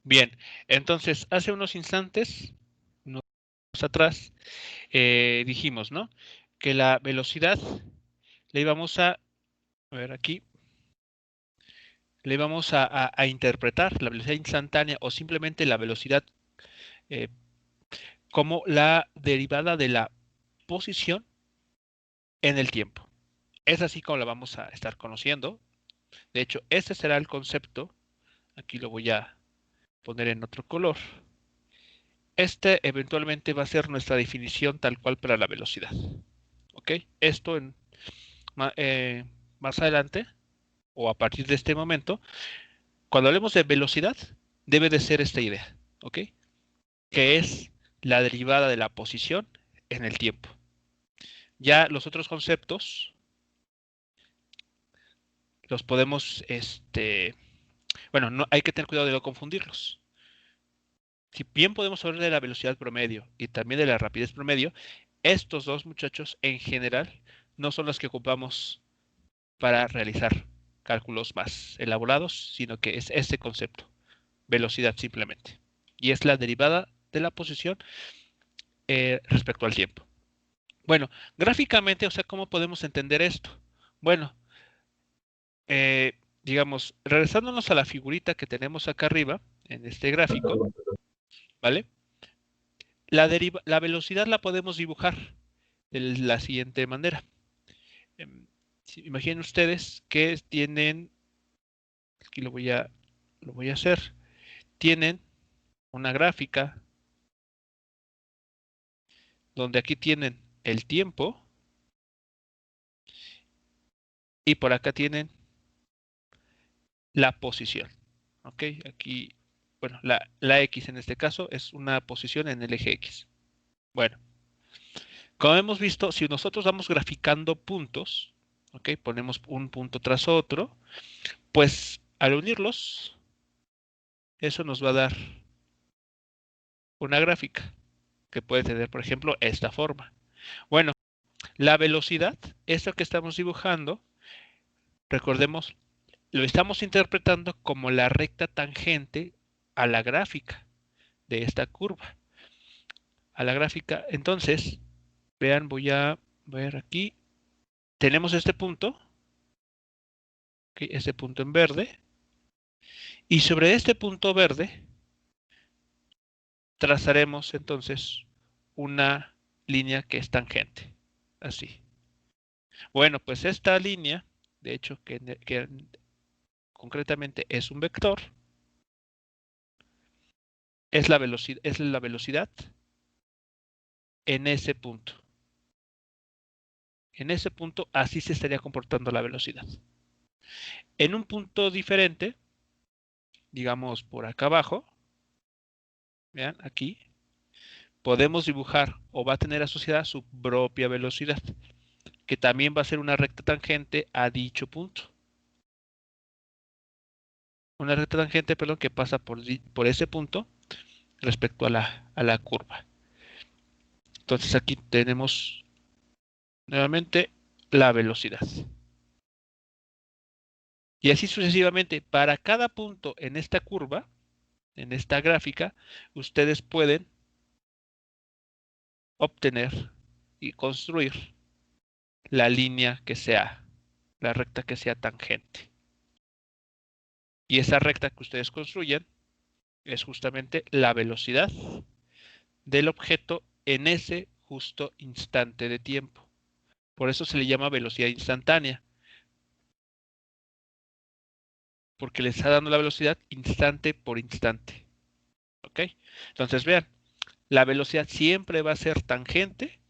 Bien, entonces hace unos instantes, unos atrás, dijimos, ¿no? Que la velocidad le íbamos a ver aquí, le íbamos a interpretar la velocidad instantánea o simplemente la velocidad eh, como la derivada de la posición en el tiempo. Es así como la vamos a estar conociendo. De hecho, este será el concepto. Aquí lo voy a poner en otro color. Este eventualmente va a ser nuestra definición tal cual para la velocidad. ¿Ok? Esto más adelante o a partir de este momento, cuando hablemos de velocidad, debe de ser esta idea. ¿Ok? Que es la derivada de la posición en el tiempo. Ya los otros conceptos los podemos, bueno, no, hay que tener cuidado de no confundirlos. Si bien podemos hablar de la velocidad promedio y también de la rapidez promedio, estos dos muchachos en general no son los que ocupamos para realizar cálculos más elaborados, sino que es este concepto, velocidad simplemente. Y es la derivada de la posición respecto al tiempo. Bueno, gráficamente, o sea, ¿cómo podemos entender esto? Bueno, digamos, regresándonos a la figurita que tenemos acá arriba, en este gráfico, ¿vale? La velocidad la podemos dibujar de la siguiente manera. Imaginen ustedes que tienen, aquí lo voy a hacer, tienen una gráfica donde aquí tienen el tiempo y por acá tienen la posición. ¿Ok? Aquí, bueno, la X en este caso es una posición en el eje X. Bueno, como hemos visto, si nosotros vamos graficando puntos, ¿ok? Ponemos un punto tras otro, pues al unirlos, eso nos va a dar una gráfica que puede tener, por ejemplo, esta forma. Bueno, la velocidad, esto que estamos dibujando, recordemos, lo estamos interpretando como la recta tangente a la gráfica de esta curva. A la gráfica, entonces, vean, voy a ver aquí, tenemos este punto, ¿okay? Este punto en verde, y sobre este punto verde trazaremos entonces una línea que es tangente, así. Bueno, pues esta línea, de hecho, que concretamente es un vector, es la velocidad en ese punto. En ese punto así se estaría comportando la velocidad. En un punto diferente, digamos por acá abajo, vean aquí, podemos dibujar o va a tener asociada su propia velocidad, que también va a ser una recta tangente a dicho punto. Una recta tangente, perdón, que pasa por ese punto respecto a la curva. Entonces aquí tenemos nuevamente la velocidad. Y así sucesivamente, para cada punto en esta curva, en esta gráfica, ustedes pueden obtener y construir la línea que sea, la recta que sea tangente. Y esa recta que ustedes construyen es justamente la velocidad del objeto en ese justo instante de tiempo. Por eso se le llama velocidad instantánea, porque le está dando la velocidad instante por instante. ¿Ok? Entonces vean, la velocidad siempre va a ser tangente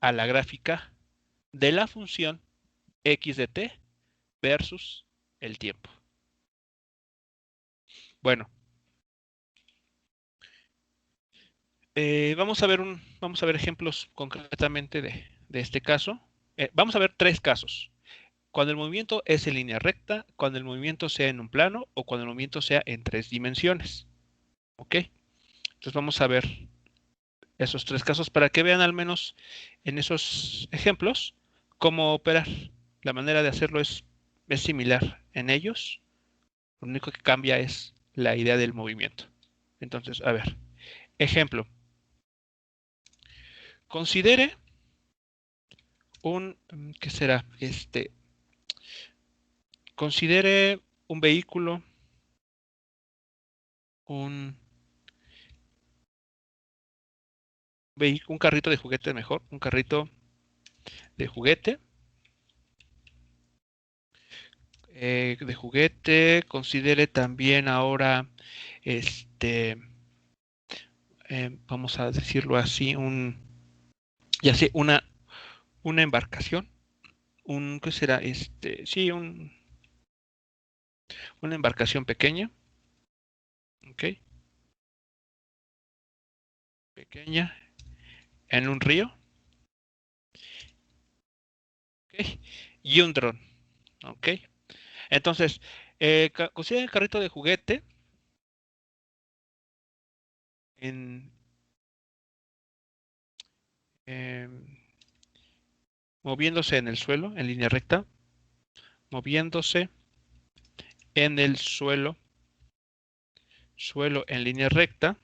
a la gráfica de la función x de t versus el tiempo. Bueno, vamos a ver ejemplos concretamente de este caso. Vamos a ver tres casos. Cuando el movimiento es en línea recta, cuando el movimiento sea en un plano o cuando el movimiento sea en tres dimensiones. ¿Ok? Entonces vamos a ver esos tres casos para que vean al menos en esos ejemplos cómo operar. La manera de hacerlo es similar en ellos. Lo único que cambia es la idea del movimiento. Entonces, a ver, ejemplo. Considere ¿qué será? Considere un vehículo, un un carrito de juguete mejor, un carrito de juguete, considere también ahora, vamos a decirlo así, ya sé, una embarcación, ¿qué será? Sí, una embarcación pequeña, ¿ok? Pequeña, en un río, ¿ok? Y un dron, ¿ok? Entonces, considera el carrito de juguete en, em, moviéndose en el suelo, en línea recta, moviéndose en el suelo en línea recta,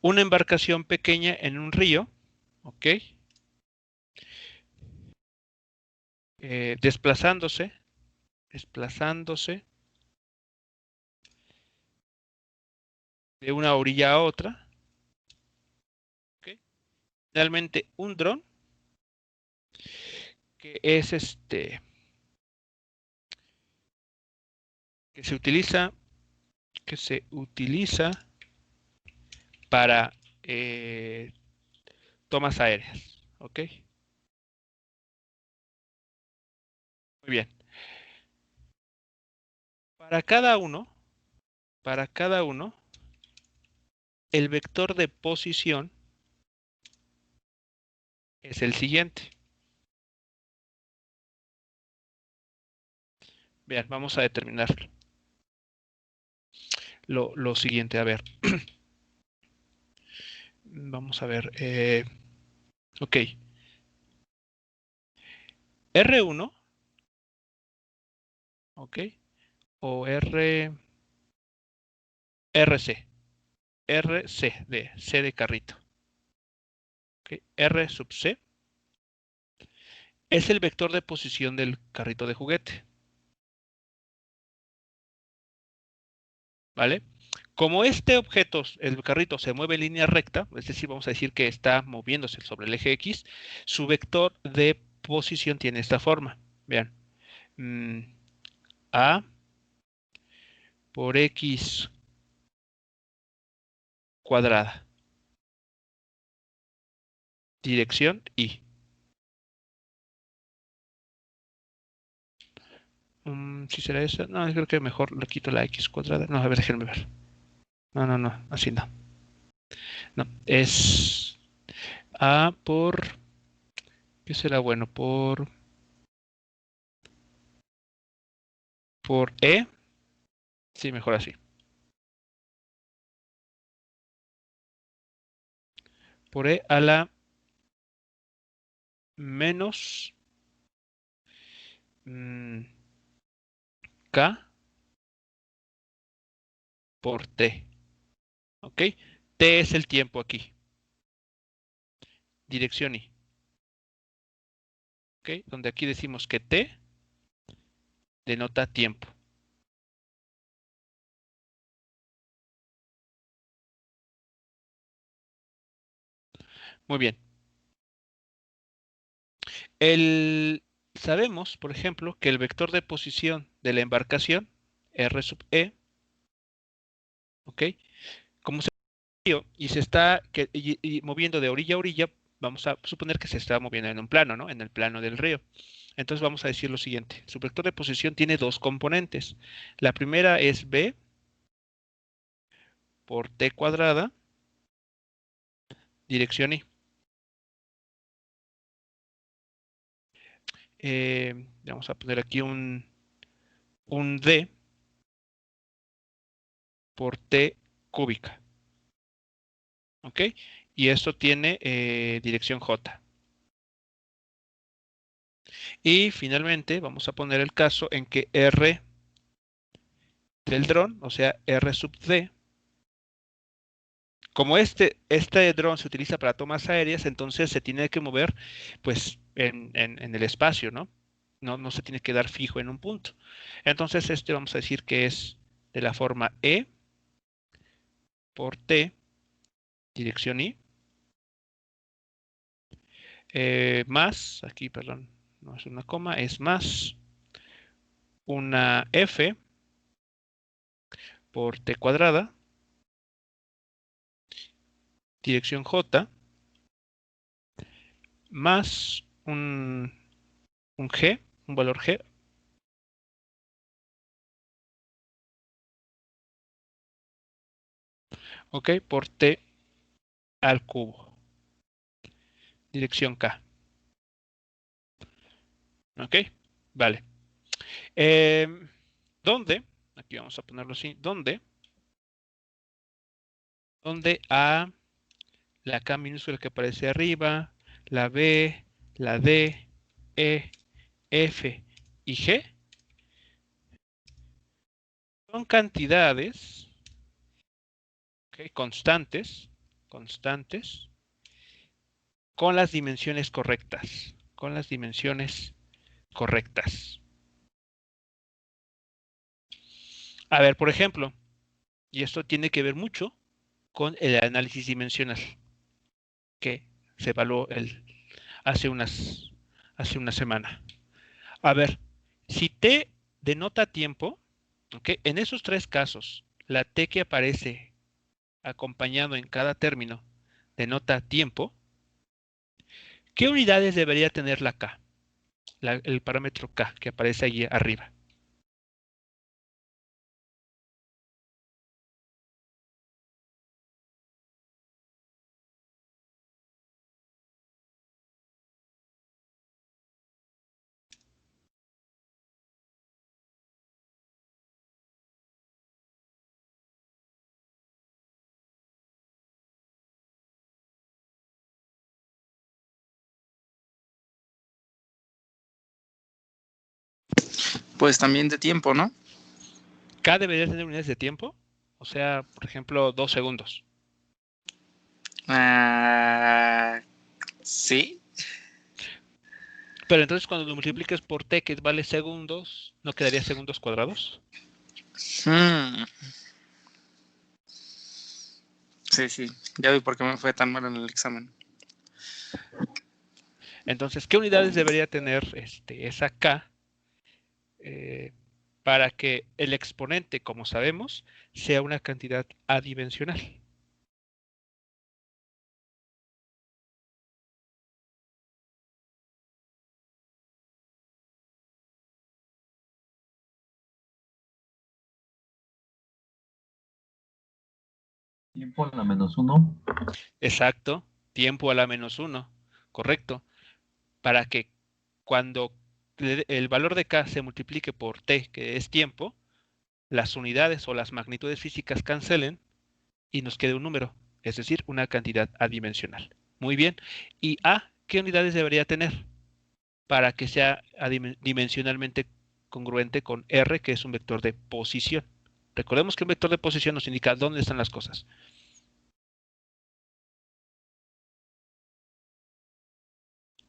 una embarcación pequeña en un río, ¿ok? Desplazándose de una orilla a otra, ¿ok? Finalmente, un dron, que es que se utiliza, que se utiliza para tomas aéreas, ¿ok? Muy bien. Para cada uno, para cada uno, el vector de posición es el siguiente. Vean, vamos a determinar lo siguiente. A ver, vamos a ver. Ok, R1, ok, o RC, RC de C de carrito. Okay. R sub C es el vector de posición del carrito de juguete. ¿Vale? Como este objeto, el carrito, se mueve en línea recta, es decir, vamos a decir que está moviéndose sobre el eje X, su vector de posición tiene esta forma. Vean. A por X cuadrada. Dirección Y. ¿Sí será eso? No, yo creo que mejor le quito la X cuadrada. No, a ver, déjenme ver. No, no, no, así no. No, es A por... ¿Qué será bueno? Por E. Sí, mejor así. Por E a la menos K por T. ¿Ok? T es el tiempo aquí. Dirección Y. ¿Ok? Donde aquí decimos que T denota tiempo. Muy bien. Sabemos, por ejemplo, que el vector de posición de la embarcación, R sub E, ¿ok? Como se movió y se está moviendo de orilla a orilla, vamos a suponer que se está moviendo en un plano, ¿no? En el plano del río. Entonces vamos a decir lo siguiente. Su vector de posición tiene dos componentes. La primera es B por T cuadrada, dirección Y. Vamos a poner aquí un D por T cúbica. ¿Ok? Y esto tiene dirección J. Y finalmente vamos a poner el caso en que R del dron, o sea, R sub D. Como este dron se utiliza para tomas aéreas, entonces se tiene que mover pues en el espacio, ¿no? No se tiene que dar fijo en un punto. Entonces este vamos a decir que es de la forma E por T, dirección I, más, aquí, perdón, no es una coma, es más una F por T cuadrada, dirección J, más un G, un valor G, ok, por T al cubo, dirección K, ok, vale. ¿Dónde? Aquí vamos a ponerlo así, ¿dónde A, la K minúscula que aparece arriba, la B, la D, E, F y G son cantidades, okay, constantes con las dimensiones correctas, A ver, por ejemplo, y esto tiene que ver mucho con el análisis dimensional que se evaluó hace una semana. A ver, si T denota tiempo, ¿okay? En esos tres casos, la T que aparece acompañado en cada término denota tiempo, ¿qué unidades debería tener la K? El parámetro K que aparece allí arriba. Pues también de tiempo, ¿no? K debería tener unidades de tiempo, o sea, por ejemplo, 2 segundos. Sí. Pero entonces cuando lo multipliques por T, que vale segundos, ¿no quedaría segundos cuadrados? Sí, ya vi por qué me fue tan mal en el examen. Entonces, ¿qué unidades debería tener esa K para que el exponente, como sabemos, sea una cantidad adimensional? Tiempo a la -1. Exacto, tiempo a la -1, correcto. Para que cuando el valor de K se multiplique por T, que es tiempo, las unidades o las magnitudes físicas cancelen y nos quede un número, es decir, una cantidad adimensional. Muy bien. ¿Y A qué unidades debería tener para que sea dimensionalmente congruente con R, que es un vector de posición? Recordemos que un vector de posición nos indica dónde están las cosas.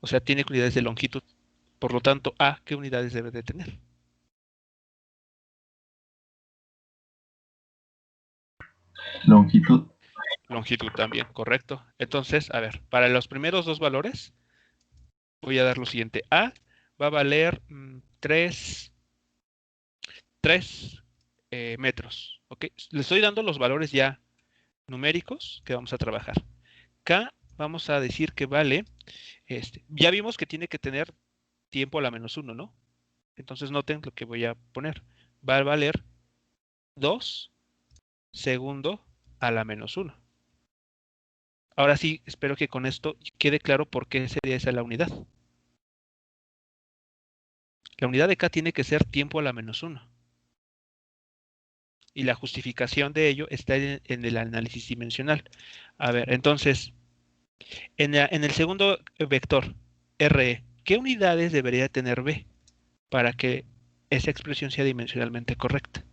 O sea, tiene unidades de longitud. Por lo tanto, A, ¿qué unidades debe de tener? Longitud. Longitud también, correcto. Entonces, a ver, para los primeros dos valores, voy a dar lo siguiente. A va a valer 3 metros. ¿Ok? Le estoy dando los valores ya numéricos que vamos a trabajar. K vamos a decir que vale, ya vimos que tiene que tener tiempo a la -1, ¿no? Entonces noten lo que voy a poner. Va a valer 2 segundos a la -1. Ahora sí, espero que con esto quede claro por qué sería esa la unidad. La unidad de K tiene que ser tiempo a la -1. Y la justificación de ello está en el análisis dimensional. A ver, entonces, en el segundo vector, RE, ¿qué unidades debería tener B para que esa expresión sea dimensionalmente correcta?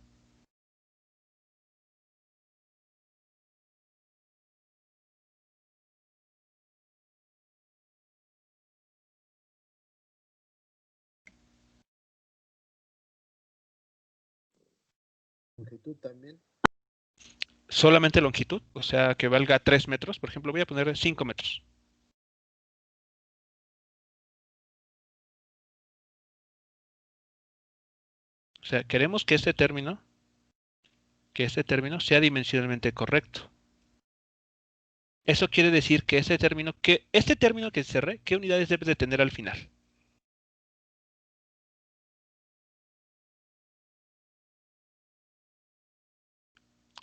Longitud también. Solamente longitud, o sea, que valga 3 metros. Por ejemplo, voy a poner 5 metros. O sea, queremos que este término sea dimensionalmente correcto. Eso quiere decir que este término que cerré, ¿qué unidades debe de tener al final?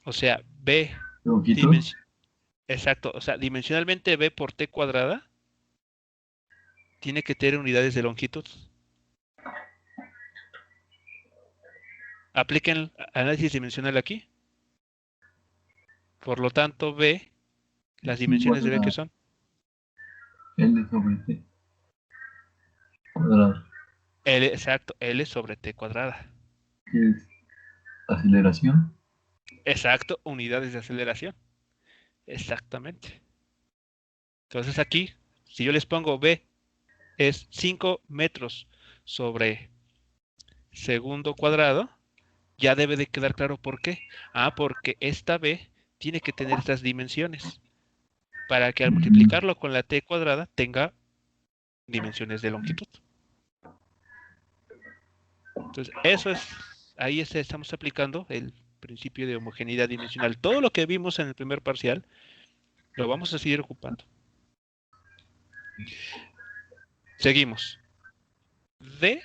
O sea, B Longitud. exacto, o sea, dimensionalmente B por T cuadrada tiene que tener unidades de longitud. Apliquen análisis dimensional aquí. Por lo tanto, B, las Es dimensiones de igual B que a son L sobre T cuadrado, L, exacto, L sobre T cuadrada. que es aceleración. Exacto, unidades de aceleración. Exactamente. Entonces aquí, si yo les pongo B es 5 metros sobre segundo cuadrado, ya debe de quedar claro por qué. Porque esta B tiene que tener estas dimensiones para que al multiplicarlo con la T cuadrada tenga dimensiones de longitud. Entonces, ahí estamos aplicando el principio de homogeneidad dimensional. Todo lo que vimos en el primer parcial lo vamos a seguir ocupando. Seguimos. D,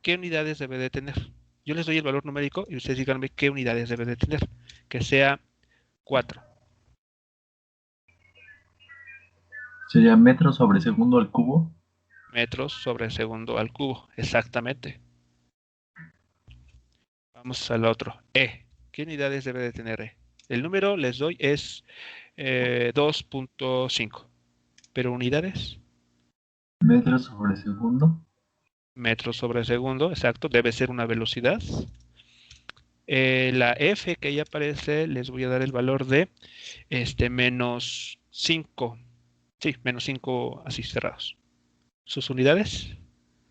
¿qué unidades debe de tener? Yo les doy el valor numérico y ustedes díganme qué unidades debe de tener. Que sea 4. Sería metros sobre segundo al cubo. Metros sobre segundo al cubo. Exactamente. Vamos al otro. E. ¿Qué unidades debe de tener E? El número les doy es 2.5. Pero unidades, Metros sobre segundo. metros sobre segundo, exacto, debe ser una velocidad. La F que ahí aparece, les voy a dar el valor de menos 5. Sí, menos 5 así cerrados. Sus unidades,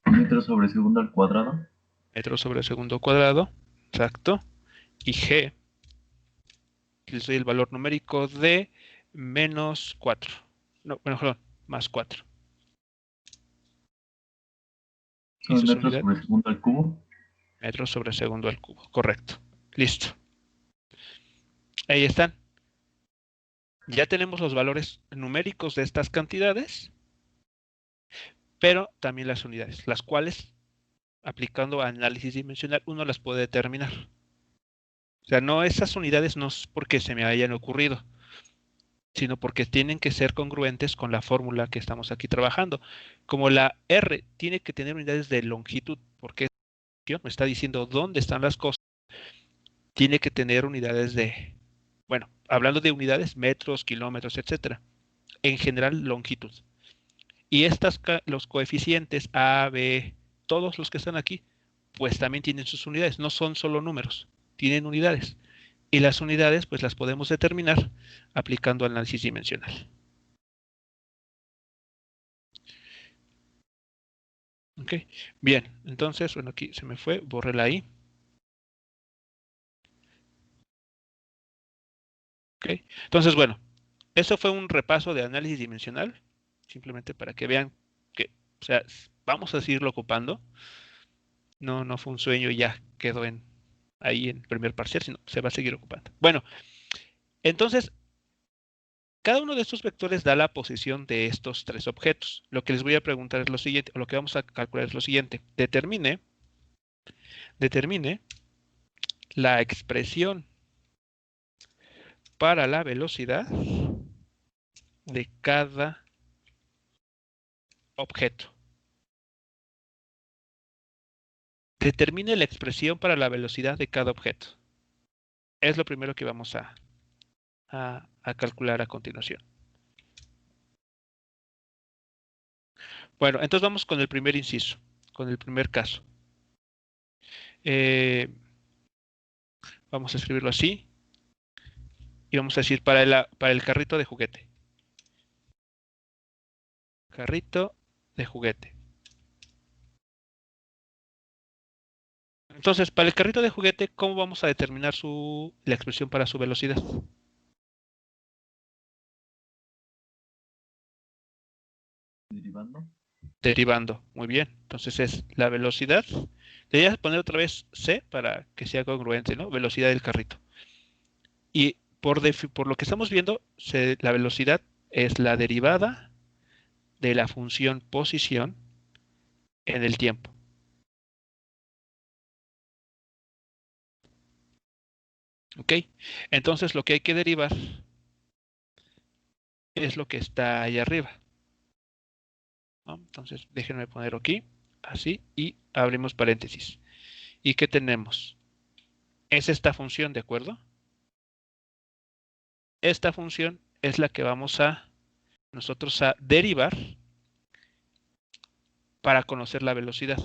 Metros sobre segundo al cuadrado. metros sobre segundo cuadrado, exacto. Y G, les doy el valor numérico de menos 4. No, bueno, perdón, más 4. ¿Y Son sus metros unidades? sobre segundo al cubo. Metros sobre segundo al cubo. Correcto. Listo. Ahí están. Ya tenemos los valores numéricos de estas cantidades, pero también las unidades, las cuales, aplicando análisis dimensional, uno las puede determinar. O sea, no, esas unidades no es porque se me hayan ocurrido, sino porque tienen que ser congruentes con la fórmula que estamos aquí trabajando. Como la R tiene que tener unidades de longitud, porque me está diciendo dónde están las cosas, tiene que tener unidades de, bueno, hablando de unidades, metros, kilómetros, etcétera. En general, longitud. Y los coeficientes A, B, todos los que están aquí, pues también tienen sus unidades. No son solo números, tienen unidades. Y las unidades, pues las podemos determinar aplicando análisis dimensional. Ok, bien, entonces, bueno, aquí se me fue, borré la I. Ok, entonces, bueno, eso fue un repaso de análisis dimensional, simplemente para que vean que, o sea, vamos a seguirlo ocupando. No, no fue un sueño y ya quedó ahí en el primer parcial, sino se va a seguir ocupando. Bueno, entonces, cada uno de estos vectores da la posición de estos tres objetos. Lo que les voy a preguntar es lo siguiente, o lo que vamos a calcular es lo siguiente. Determine la expresión para la velocidad de cada objeto. Determine la expresión para la velocidad de cada objeto. Es lo primero que vamos a calcular a continuación. Bueno, entonces vamos con el primer inciso, con el primer caso. Vamos a escribirlo así. Y vamos a decir para el carrito de juguete. Carrito de juguete. Entonces, para el carrito de juguete, ¿cómo vamos a determinar la expresión para su velocidad? Derivando. Derivando. Muy bien. Entonces es la velocidad. Deberías poner otra vez C para que sea congruente, ¿no? Velocidad del carrito. Y por lo que estamos viendo, la velocidad es la derivada de la función posición en el tiempo. ¿Ok? Entonces lo que hay que derivar es lo que está ahí arriba, ¿no? Entonces déjenme poner aquí, así, y abrimos paréntesis. ¿Y qué tenemos? Es esta función, ¿de acuerdo? Esta función es la que vamos nosotros a derivar para conocer la velocidad.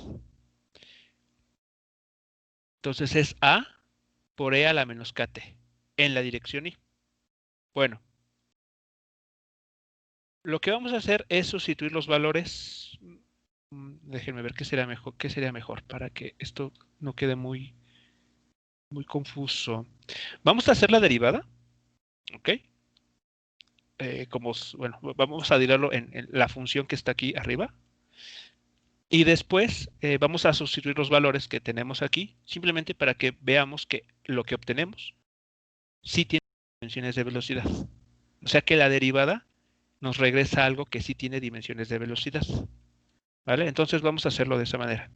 Entonces es A por E a la menos kt en la dirección Y. Bueno, lo que vamos a hacer es sustituir los valores. Déjenme ver qué sería mejor para que esto no quede muy confuso. Vamos a hacer la derivada, ¿ok? Bueno, vamos a derivarlo en la función que está aquí arriba. Y después vamos a sustituir los valores que tenemos aquí, simplemente para que veamos que lo que obtenemos sí tiene dimensiones de velocidad. O sea que la derivada nos regresa algo que sí tiene dimensiones de velocidad. ¿Vale? Entonces vamos a hacerlo de esa manera.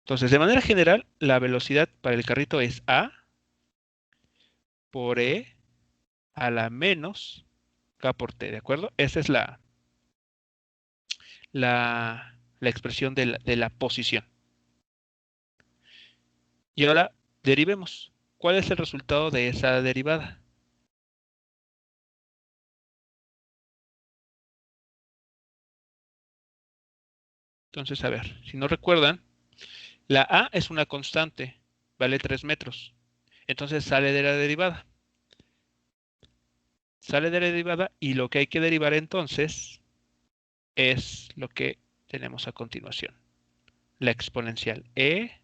Entonces, de manera general, la velocidad para el carrito es A por E a la menos K por T, ¿de acuerdo? Esa es la expresión de la posición. Y ahora derivemos. ¿Cuál es el resultado de esa derivada? Entonces, a ver, si no recuerdan, la A es una constante, vale 3 metros. Entonces sale de la derivada. Sale de la derivada y lo que hay que derivar entonces es lo que tenemos a continuación. La exponencial E,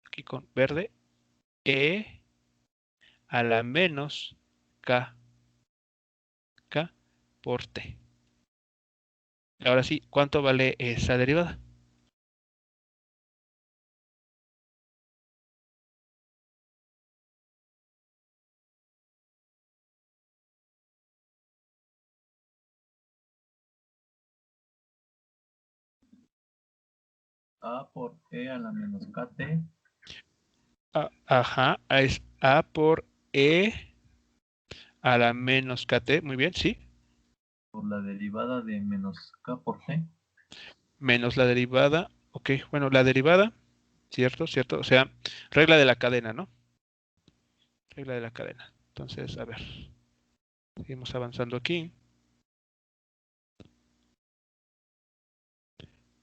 aquí con verde, E a la menos K por T. Ahora sí, ¿cuánto vale esa derivada? A por E a la menos kt Ajá, es A por E a la menos KT, muy bien, sí. por la derivada de menos K por T. Menos la derivada, ok, bueno, la derivada, cierto, o sea, regla de la cadena, ¿no? Regla de la cadena. Entonces, a ver, seguimos avanzando aquí.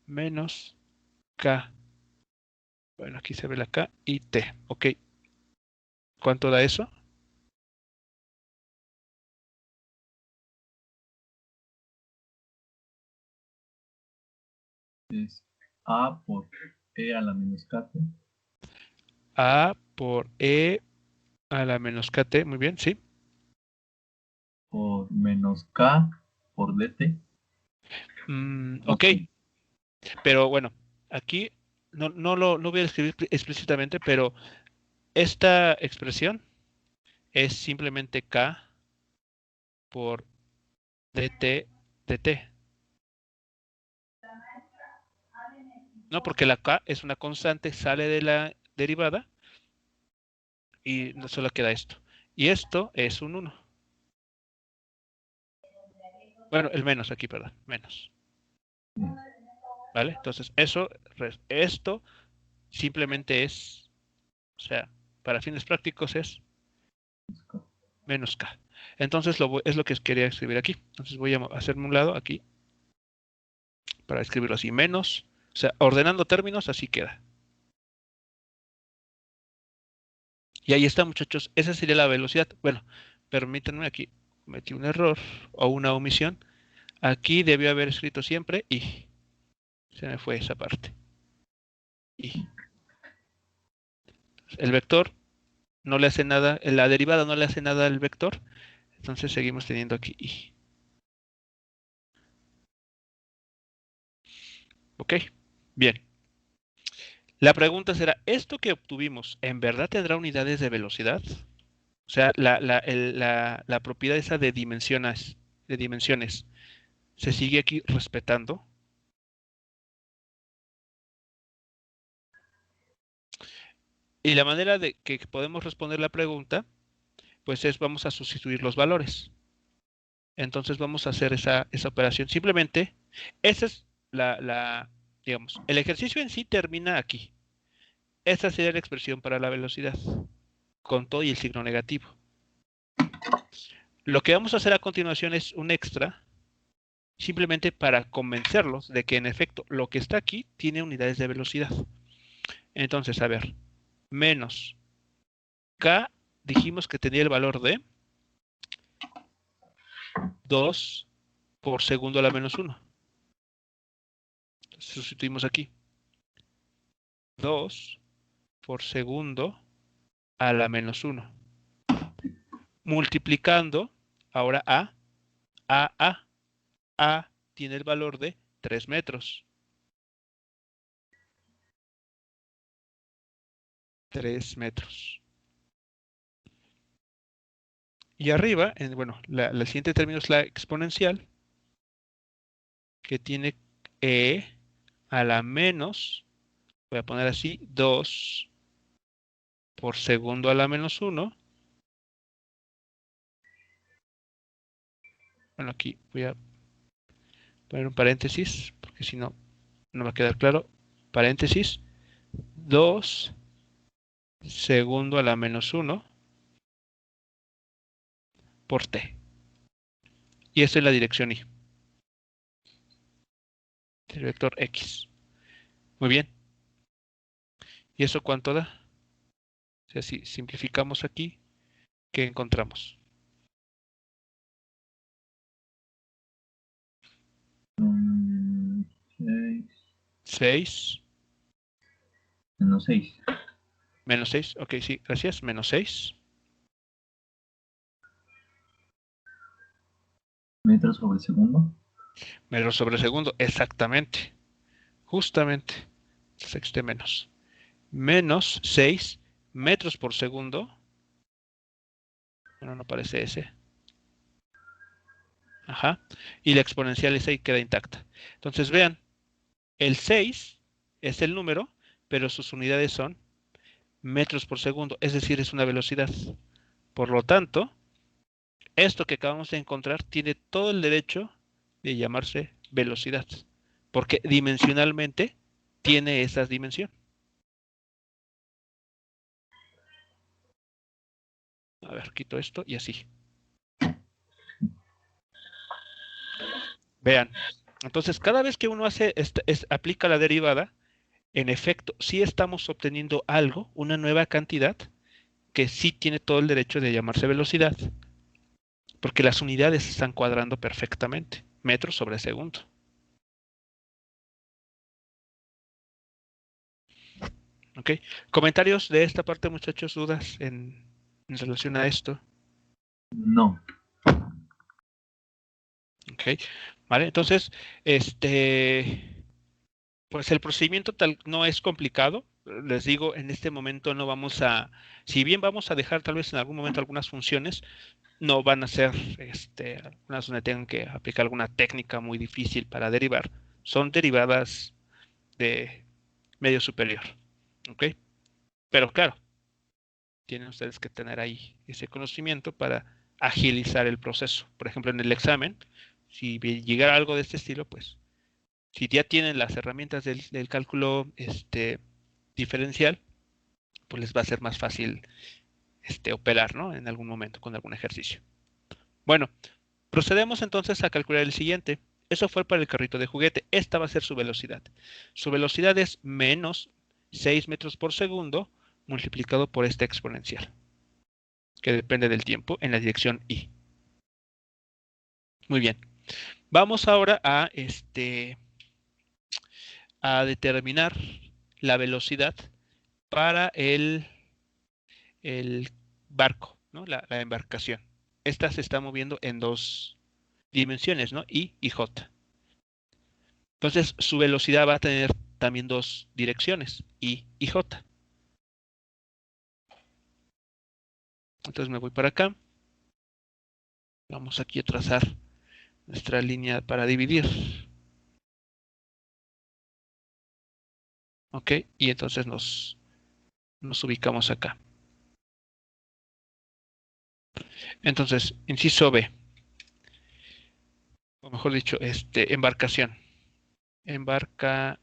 Menos K. Bueno, aquí se ve la K y T, ok. ¿Cuánto da eso? Es A por E a la menos kt A por E a la menos KT, muy bien, sí. por menos K por dt. Ok, pero bueno, aquí no voy a escribir explícitamente, pero esta expresión es simplemente K por dt. No, porque la K es una constante, sale de la derivada y no solo queda esto. Y esto es un 1. Bueno, el menos aquí, perdón, menos. ¿Vale? Entonces, esto simplemente es, o sea, para fines prácticos es menos K. Entonces, es lo que quería escribir aquí. Entonces, voy a hacerme un lado aquí para escribirlo así, menos, o sea, ordenando términos, así queda. Y ahí está, muchachos, esa sería la velocidad. Bueno, permítanme aquí, cometí un error o una omisión. Aquí debió haber escrito siempre y se me fue esa parte. y. El vector no le hace nada, la derivada no le hace nada al vector, entonces seguimos teniendo aquí y. Ok, bien. La pregunta será, ¿esto que obtuvimos en verdad tendrá unidades de velocidad? O sea, la propiedad esa de dimensiones, ¿se sigue aquí respetando? Y la manera de que podemos responder la pregunta, pues es vamos a sustituir los valores. Entonces vamos a hacer esa operación. Simplemente, esa es digamos, el ejercicio en sí termina aquí. Esta sería la expresión para la velocidad, con todo y el signo negativo. Lo que vamos a hacer a continuación es un extra, simplemente para convencerlos de que en efecto lo que está aquí tiene unidades de velocidad. Entonces, a ver, menos K, dijimos que tenía el valor de 2 por segundo a la menos 1. Sustituimos aquí. 2 por segundo a la menos 1. Multiplicando ahora A tiene el valor de 3 metros. 3 metros. Y arriba, bueno, el siguiente término es la exponencial, que tiene E a la menos, voy a poner así, 2 por segundo a la menos 1. Bueno, aquí voy a poner un paréntesis, porque si no, no va a quedar claro. Paréntesis, 2 segundo a la menos 1 por t. Y esto es la dirección y. El vector x. Muy bien. ¿Y eso cuánto da? O sea, si simplificamos aquí, ¿qué encontramos? 6. Menos 6. Menos 6. Ok, sí, gracias. Menos 6. Metros sobre segundo. Metros sobre segundo. Exactamente. Justamente. Sexte menos. Menos 6 metros por segundo. Bueno, no parece ese. Ajá. Y la exponencial esa ahí queda intacta. Entonces vean, el 6 es el número, pero sus unidades son metros por segundo, es decir, es una velocidad. Por lo tanto, esto que acabamos de encontrar tiene todo el derecho de llamarse velocidad, porque dimensionalmente tiene esa dimensión. A ver, quito esto y así. Vean, entonces cada vez que uno aplica la derivada, en efecto, sí estamos obteniendo algo, una nueva cantidad, que sí tiene todo el derecho de llamarse velocidad, porque las unidades están cuadrando perfectamente, metros sobre segundo. ¿Ok? ¿Comentarios de esta parte, muchachos? ¿Dudas en relación a esto? No. ¿Ok? Vale, entonces, pues el procedimiento tal no es complicado. Les digo, en este momento no vamos a, si bien vamos a dejar tal vez en algún momento algunas funciones, no van a ser algunas donde tengan que aplicar alguna técnica muy difícil para derivar. Son derivadas de medio superior. ¿Ok? Pero claro, tienen ustedes que tener ahí ese conocimiento para agilizar el proceso. Por ejemplo, en el examen, si llegara algo de este estilo, pues si ya tienen las herramientas del cálculo diferencial, pues les va a ser más fácil operar, ¿no? En algún momento con algún ejercicio. Bueno, procedemos entonces a calcular el siguiente. Eso fue para el carrito de juguete. Esta va a ser su velocidad. Su velocidad es menos 6 metros por segundo multiplicado por esta exponencial, que depende del tiempo en la dirección y. Muy bien. Vamos ahora a determinar la velocidad para el barco, ¿no? La embarcación. Esta se está moviendo en dos dimensiones, ¿no? I y J. Entonces, su velocidad va a tener también dos direcciones, I y J. Entonces me voy para acá. Vamos aquí a trazar nuestra línea para dividir. Ok, y entonces nos ubicamos acá. Entonces, inciso B. O mejor dicho, embarcación. Embarcación.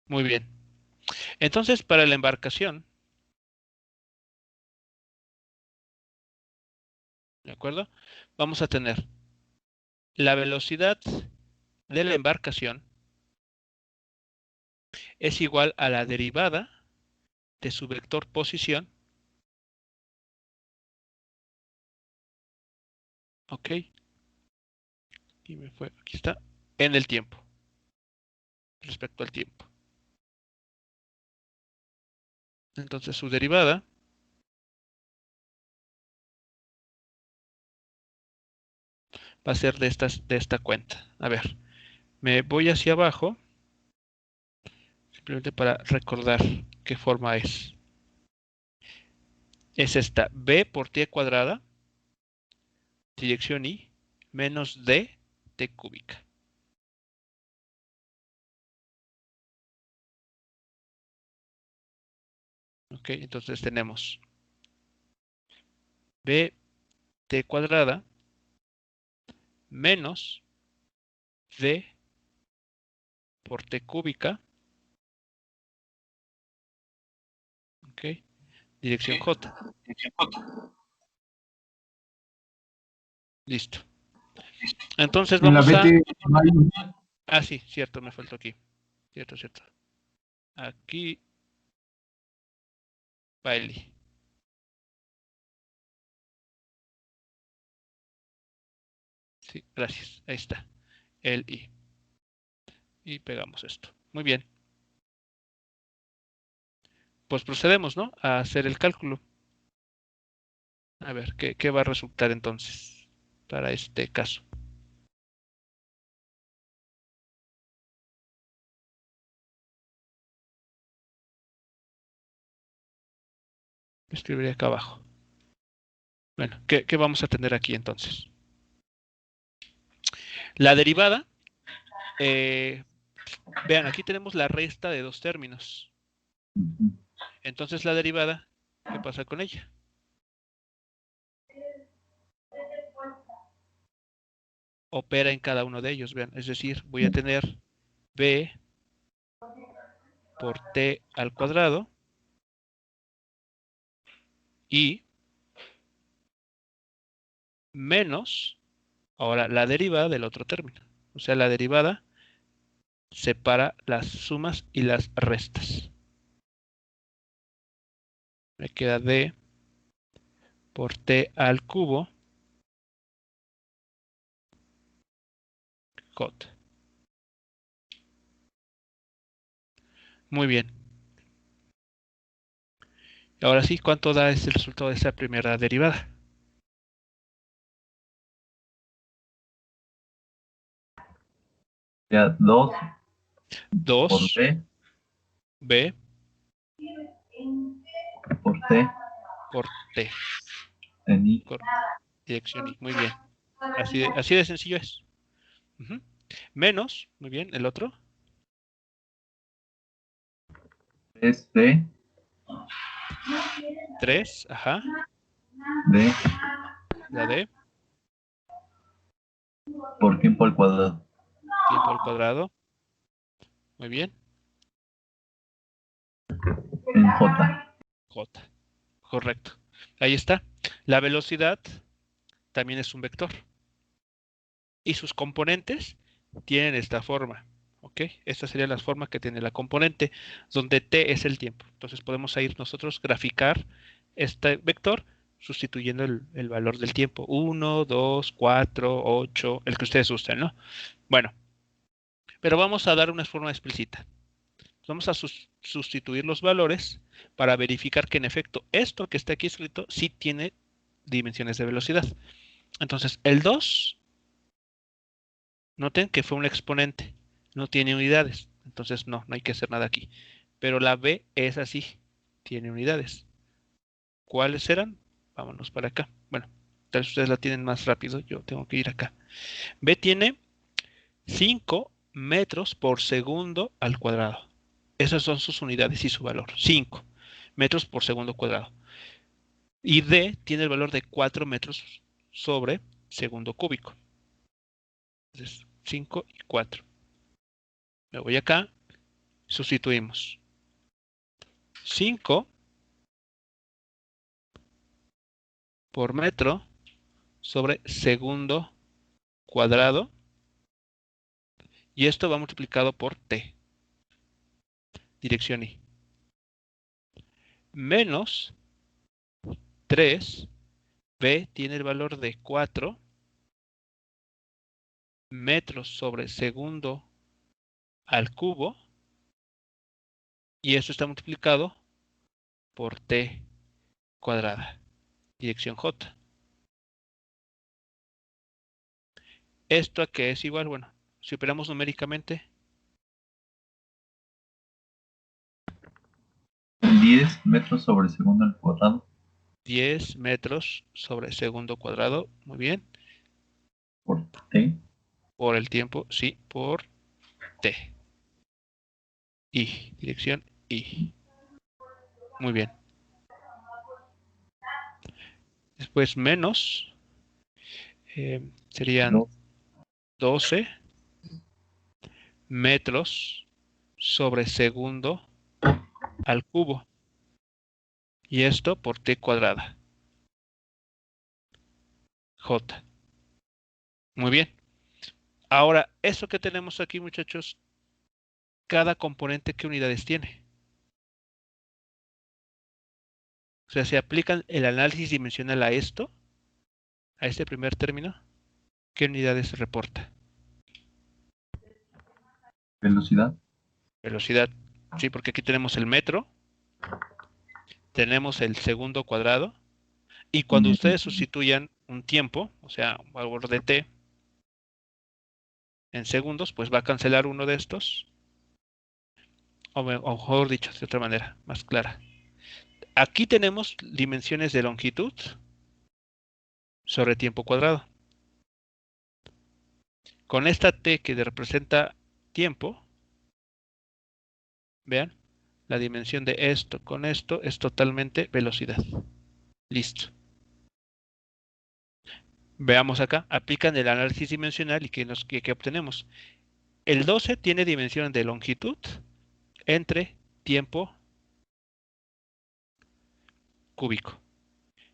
Muy bien. Entonces, para la embarcación, ¿de acuerdo? Vamos a tener la velocidad de la embarcación es igual a la derivada de su vector posición. Ok. Y me fue, aquí está, en el tiempo. Respecto al tiempo. Entonces su derivada va a ser de esta cuenta. A ver, me voy hacia abajo, simplemente para recordar qué forma es. Es esta, b por t cuadrada, dirección i, menos d, t cúbica. Ok, entonces tenemos b t cuadrada menos d por t cúbica. Ok, dirección j. Listo. Entonces En la vamos a... BT no hay un- Ah, sí, cierto, me faltó aquí. Cierto. Aquí, baile. Sí, gracias. Ahí está. El i. Y pegamos esto. Muy bien. Pues procedemos, ¿no? A hacer el cálculo. A ver, ¿qué va a resultar entonces para este caso? Escribiré acá abajo. Bueno, ¿qué vamos a tener aquí entonces? La derivada, vean, aquí tenemos la resta de dos términos. Entonces la derivada, ¿qué pasa con ella? Opera en cada uno de ellos, vean. Es decir, voy a tener b por t al cuadrado y menos, ahora, la derivada del otro término. O sea, la derivada separa las sumas y las restas. Me queda d por t al cubo j. Muy bien. Ahora sí, ¿cuánto da el resultado de esa primera derivada? Ya 2 por 2 B b por T por t. en I. Dirección i. Muy bien. Así de sencillo es. Ujú. Menos, muy bien, el otro. Es D 3, ajá. D La d, por tiempo al cuadrado. tiempo al cuadrado. Muy bien. En J. J. Correcto. Ahí está. La velocidad también es un vector. Y sus componentes tienen esta forma. ¿Ok? Esta sería la forma que tiene la componente, donde t es el tiempo. Entonces podemos ir nosotros graficar este vector sustituyendo el valor del tiempo. 1, 2, 4, 8, el que ustedes usen, ¿no? Bueno, Pero vamos a dar una forma explícita. Vamos a sustituir los valores para verificar que en efecto esto que está aquí escrito sí tiene dimensiones de velocidad. Entonces, el 2, noten que fue un exponente, no tiene unidades. Entonces, no hay que hacer nada aquí. Pero la B es así, tiene unidades. ¿Cuáles eran? Vámonos para acá. Bueno, tal vez ustedes la tienen más rápido, yo tengo que ir acá. B tiene 5 metros por segundo al cuadrado. Esas son sus unidades y su valor. 5 metros por segundo cuadrado. Y D tiene el valor de 4 metros sobre segundo cúbico. Entonces, 5 y 4. Me voy acá, sustituimos. 5 por metro sobre segundo cuadrado. Y esto va multiplicado por T. Dirección I. Menos 3. B tiene el valor de 4 metros sobre segundo al cubo. Y esto está multiplicado por T cuadrada. Dirección J. ¿Esto a qué es igual? Bueno, si operamos numéricamente, 10 metros sobre segundo al cuadrado 10 metros sobre segundo cuadrado. Muy bien. por T. Por el tiempo, sí, por T. I, dirección I. Muy bien. Después menos, serían No, 12 metros sobre segundo al cubo. Y esto por T cuadrada. J. Muy bien. Ahora, eso que tenemos aquí, muchachos, cada componente, ¿qué unidades tiene? O sea, se aplican el análisis dimensional a esto, a este primer término, ¿qué unidades reporta? velocidad. Velocidad, sí, porque aquí tenemos el metro, tenemos el segundo cuadrado, y cuando ustedes sustituyan un tiempo, o sea, un valor de t en segundos, pues va a cancelar uno de estos, o mejor dicho, de otra manera, más clara. Aquí tenemos dimensiones de longitud sobre tiempo cuadrado. Con esta t que representa tiempo, vean, la dimensión de esto con esto es totalmente velocidad. Listo. Veamos acá, aplican el análisis dimensional y ¿qué obtenemos? El 12 tiene dimensión de longitud entre tiempo cúbico,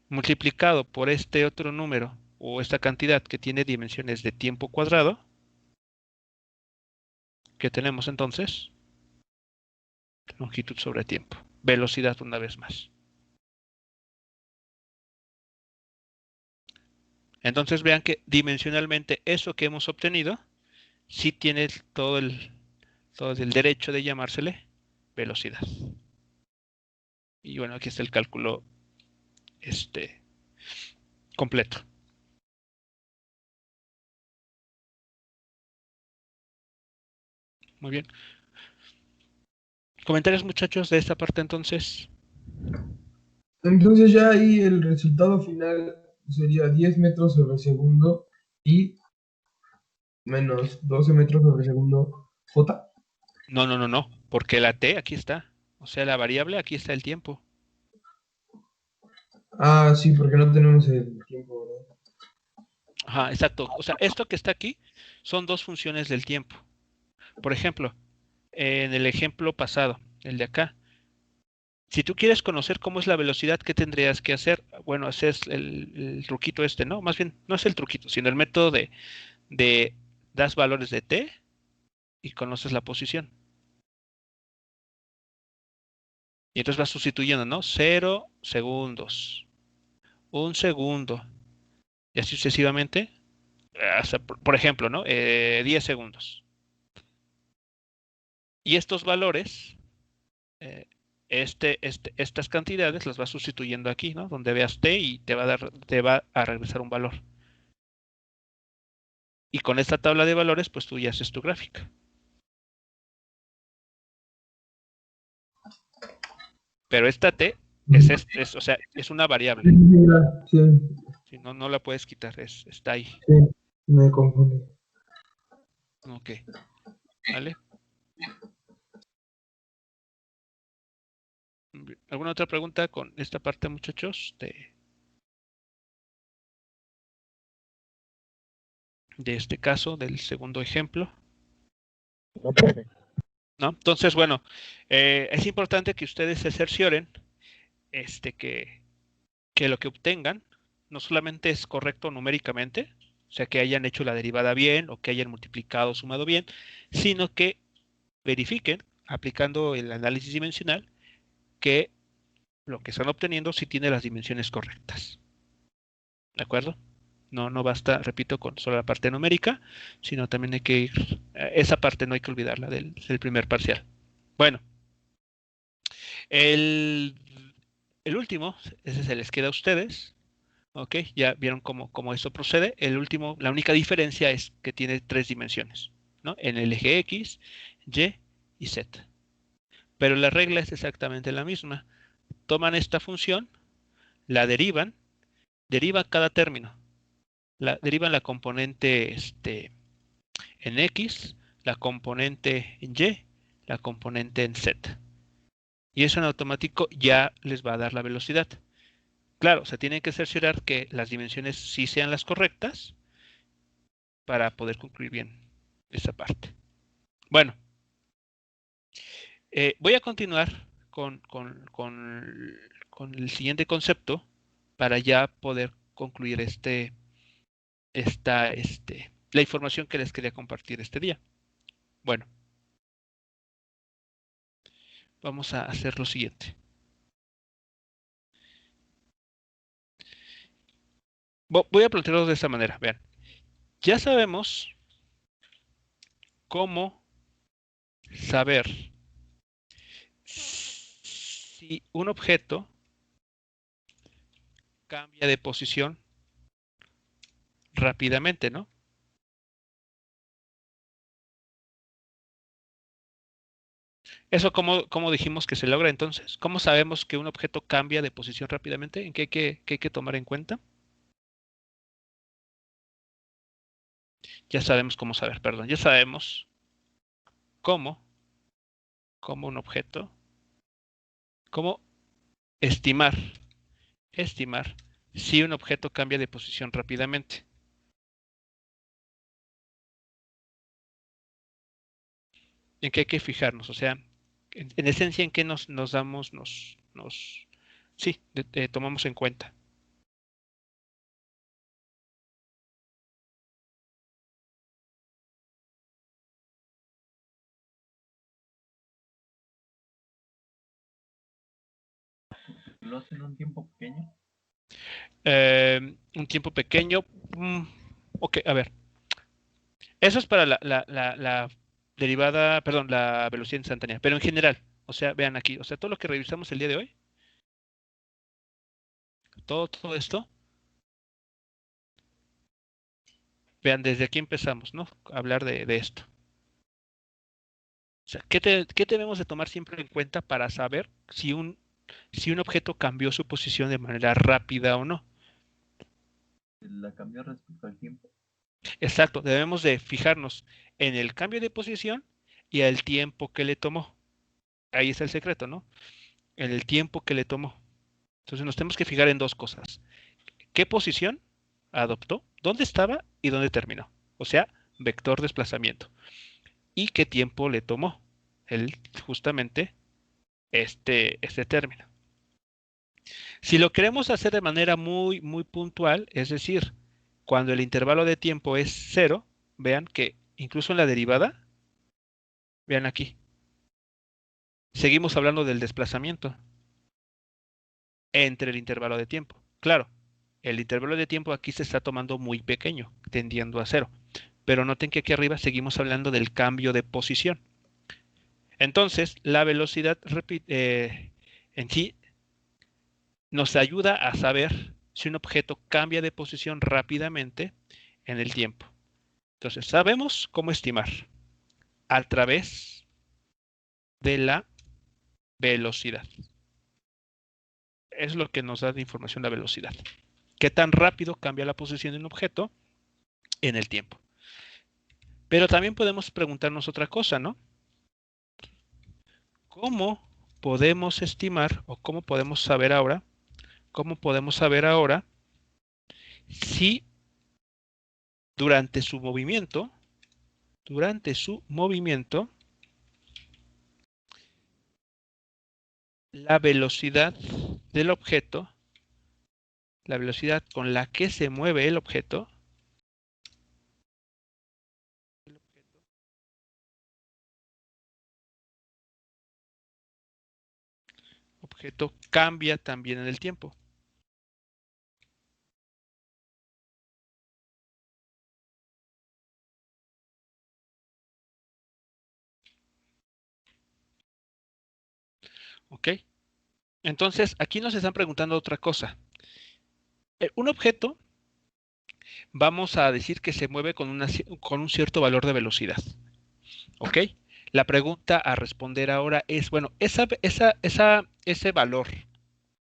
multiplicado por este otro número o esta cantidad que tiene dimensiones de tiempo cuadrado, que tenemos entonces longitud sobre tiempo, velocidad una vez más. Entonces vean que dimensionalmente eso que hemos obtenido sí tiene todo el derecho de llamársele velocidad. Y bueno, aquí está el cálculo completo. Muy bien. ¿Comentarios, muchachos, de esta parte entonces? Entonces ya ahí el resultado final sería 10 metros sobre segundo y menos 12 metros sobre segundo J. No, porque la t aquí está. O sea, la variable aquí está el tiempo. Ah, sí, porque no tenemos el tiempo, ¿verdad? Ajá, exacto. O sea, esto que está aquí son dos funciones del tiempo. Por ejemplo, en el ejemplo pasado, el de acá, si tú quieres conocer cómo es la velocidad, ¿qué tendrías que hacer? Bueno, haces el truquito ¿no? Más bien, no es el truquito, sino el método de das valores de t y conoces la posición. Y entonces vas sustituyendo, ¿no? 0 segundos, 1 segundo, y así sucesivamente, hasta, por ejemplo, ¿no? 10 segundos. Y estos valores, estas cantidades las vas sustituyendo aquí, ¿no? Donde veas t y te va a regresar un valor. Y con esta tabla de valores, pues tú ya haces tu gráfica. Pero esta t o sea, es una variable. Sí, Si no, no la puedes quitar, está ahí. sí, me confundí. Ok. ¿Vale? ¿Alguna otra pregunta con esta parte, muchachos? De este caso, del segundo ejemplo. ¿No? Entonces, bueno, es importante que ustedes se cercioren que lo que obtengan no solamente es correcto numéricamente, o sea, que hayan hecho la derivada bien o que hayan multiplicado o sumado bien, sino que verifiquen, aplicando el análisis dimensional, que lo que están obteniendo sí tiene las dimensiones correctas. ¿De acuerdo? No basta, repito, con solo la parte numérica, sino también hay que ir, esa parte no hay que olvidarla del primer parcial. Bueno, el último, ese se les queda a ustedes. Ok, ya vieron cómo eso procede. El último, la única diferencia es que tiene 3 dimensiones, ¿no? En el eje X, Y y Z. Pero la regla es exactamente la misma. Toman esta función, la derivan cada término. Derivan la componente en X, la componente en Y, la componente en Z. Y eso en automático ya les va a dar la velocidad. Claro, se tienen que cerciorar que las dimensiones sí sean las correctas para poder concluir bien esa parte. Bueno, voy a continuar con el siguiente concepto para ya poder concluir la información que les quería compartir este día. Bueno, vamos a hacer lo siguiente. Voy a plantearlo de esta manera. Vean, ya sabemos cómo saber si un objeto cambia de posición rápidamente, ¿no? ¿Eso cómo dijimos que se logra entonces? ¿Cómo sabemos que un objeto cambia de posición rápidamente? ¿En qué hay que tomar en cuenta? Ya sabemos cómo saber, perdón. Ya sabemos cómo un objeto, cómo estimar si un objeto cambia de posición rápidamente. ¿En qué hay que fijarnos? O sea, en esencia, ¿en qué nos damos, sí, tomamos en cuenta? ¿Lo hacen en un tiempo pequeño? Un tiempo pequeño. Ok, a ver. Eso es para la derivada, perdón, la velocidad instantánea. Pero en general, o sea, vean aquí, o sea, todo lo que revisamos el día de hoy, todo esto, vean, desde aquí empezamos, ¿no? A hablar de esto. O sea, ¿qué debemos de tomar siempre en cuenta para saber si un objeto cambió su posición de manera rápida o no? La cambió respecto al tiempo. Exacto, debemos de fijarnos en el cambio de posición y al tiempo que le tomó. Ahí está el secreto, ¿no? En el tiempo que le tomó. Entonces nos tenemos que fijar en dos cosas. ¿Qué posición adoptó? ¿Dónde estaba y dónde terminó? O sea, vector desplazamiento. ¿Y qué tiempo le tomó? Justamente este término. Si lo queremos hacer de manera muy, muy puntual, es decir, cuando el intervalo de tiempo es 0, vean que incluso en la derivada, vean aquí, seguimos hablando del desplazamiento entre el intervalo de tiempo. Claro, el intervalo de tiempo aquí se está tomando muy pequeño, tendiendo a 0. Pero noten que aquí arriba seguimos hablando del cambio de posición. Entonces, la velocidad en sí nos ayuda a saber si un objeto cambia de posición rápidamente en el tiempo. Entonces, sabemos cómo estimar a través de la velocidad. Es lo que nos da de información la velocidad. ¿Qué tan rápido cambia la posición de un objeto en el tiempo? Pero también podemos preguntarnos otra cosa, ¿no? ¿Cómo podemos estimar o cómo podemos saber ahora si durante su movimiento, la velocidad del objeto, la velocidad con la que se mueve el objeto, cambia también en el tiempo? ¿Ok? Entonces, aquí nos están preguntando otra cosa. Un objeto, vamos a decir que se mueve con un cierto valor de velocidad. ¿Ok? La pregunta a responder ahora es, bueno, ese valor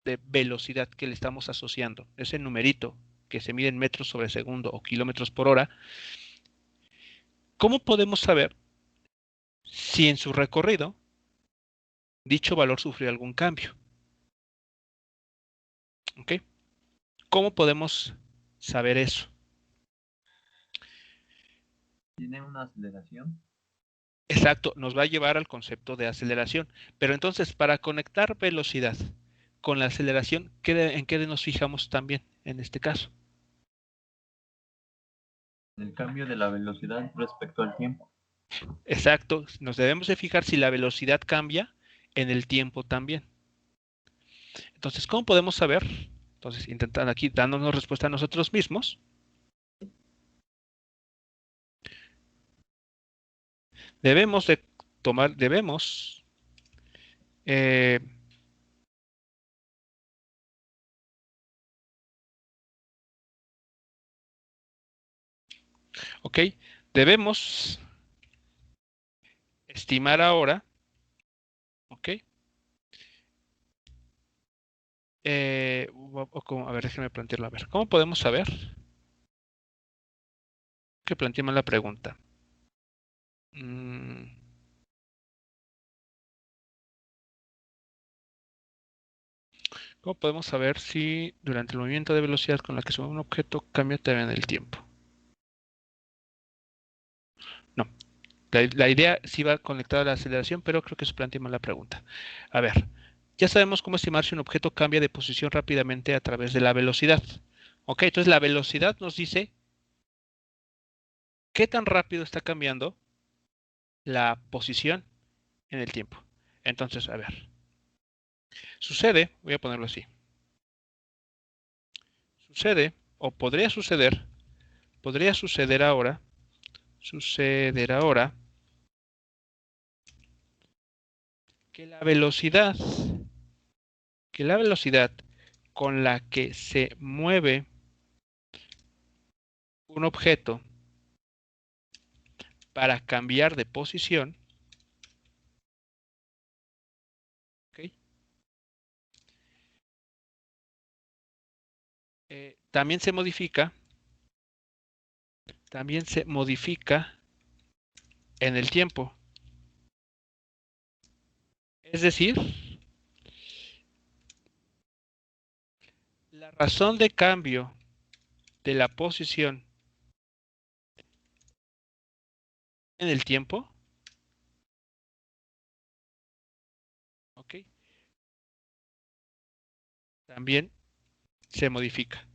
de velocidad que le estamos asociando, ese numerito que se mide en metros sobre segundo o kilómetros por hora, ¿cómo podemos saber si en su recorrido dicho valor sufrió algún cambio? ¿Ok? ¿Cómo podemos saber eso? ¿Tiene una aceleración? Exacto, nos va a llevar al concepto de aceleración. Pero entonces, para conectar velocidad con la aceleración, ¿en qué nos fijamos también en este caso? El cambio de la velocidad respecto al tiempo. Exacto, nos debemos de fijar si la velocidad cambia en el tiempo también. Entonces, ¿cómo podemos saber? Entonces, intentando aquí, dándonos respuesta a nosotros mismos. Debemos de tomar, ok, debemos estimar ahora, ok, a ver, déjenme plantearlo, a ver, ¿cómo podemos saber? Que planteemos la pregunta. ¿Cómo podemos saber si durante el movimiento de velocidad con la que se mueve un objeto cambia también el tiempo? No, la idea sí va conectada a la aceleración, pero creo que se plantea mal la pregunta. A ver, ya sabemos cómo estimar si un objeto cambia de posición rápidamente a través de la velocidad. Ok, entonces la velocidad nos dice qué tan rápido está cambiando la posición en el tiempo. Entonces, a ver, voy a ponerlo así. Sucede, o podría suceder ahora, que la velocidad con la que se mueve un objeto para cambiar de posición, ¿okay? También se modifica en el tiempo. Es decir, la razón de cambio de la posición en el tiempo, ¿ok? También se modifica.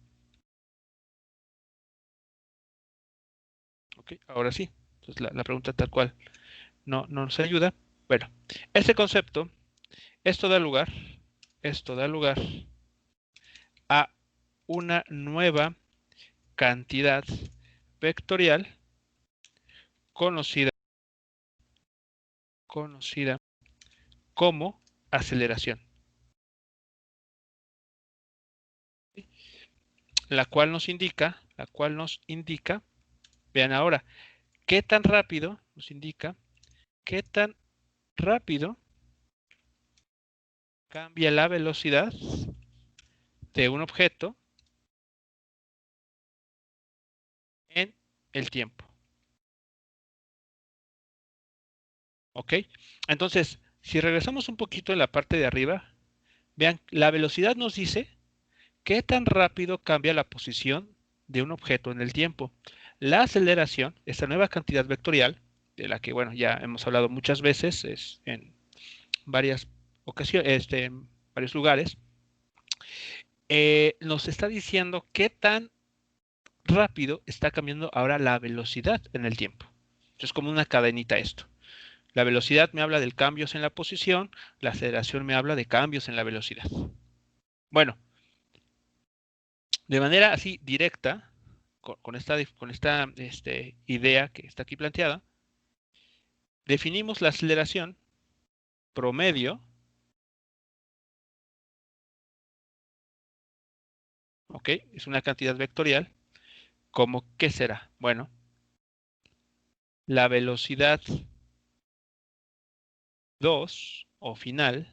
¿Ok? Ahora sí. Entonces la pregunta tal cual no nos ayuda. Bueno, este concepto, esto da lugar a una nueva cantidad vectorial conocida como aceleración, la cual nos indica, vean ahora, qué tan rápido, nos indica, qué tan rápido cambia la velocidad de un objeto en el tiempo. ¿Ok? Entonces, si regresamos un poquito en la parte de arriba, vean, la velocidad nos dice qué tan rápido cambia la posición de un objeto en el tiempo. La aceleración, esta nueva cantidad vectorial, de la que, bueno, ya hemos hablado muchas veces, es en varias ocasiones, en varios lugares, nos está diciendo qué tan rápido está cambiando ahora la velocidad en el tiempo. Es como una cadenita esto. La velocidad me habla de cambios en la posición, la aceleración me habla de cambios en la velocidad. Bueno, de manera así directa, con esta idea que está aquí planteada, definimos la aceleración promedio, ¿ok? Es una cantidad vectorial, como ¿qué será? Bueno, la velocidad 2 o final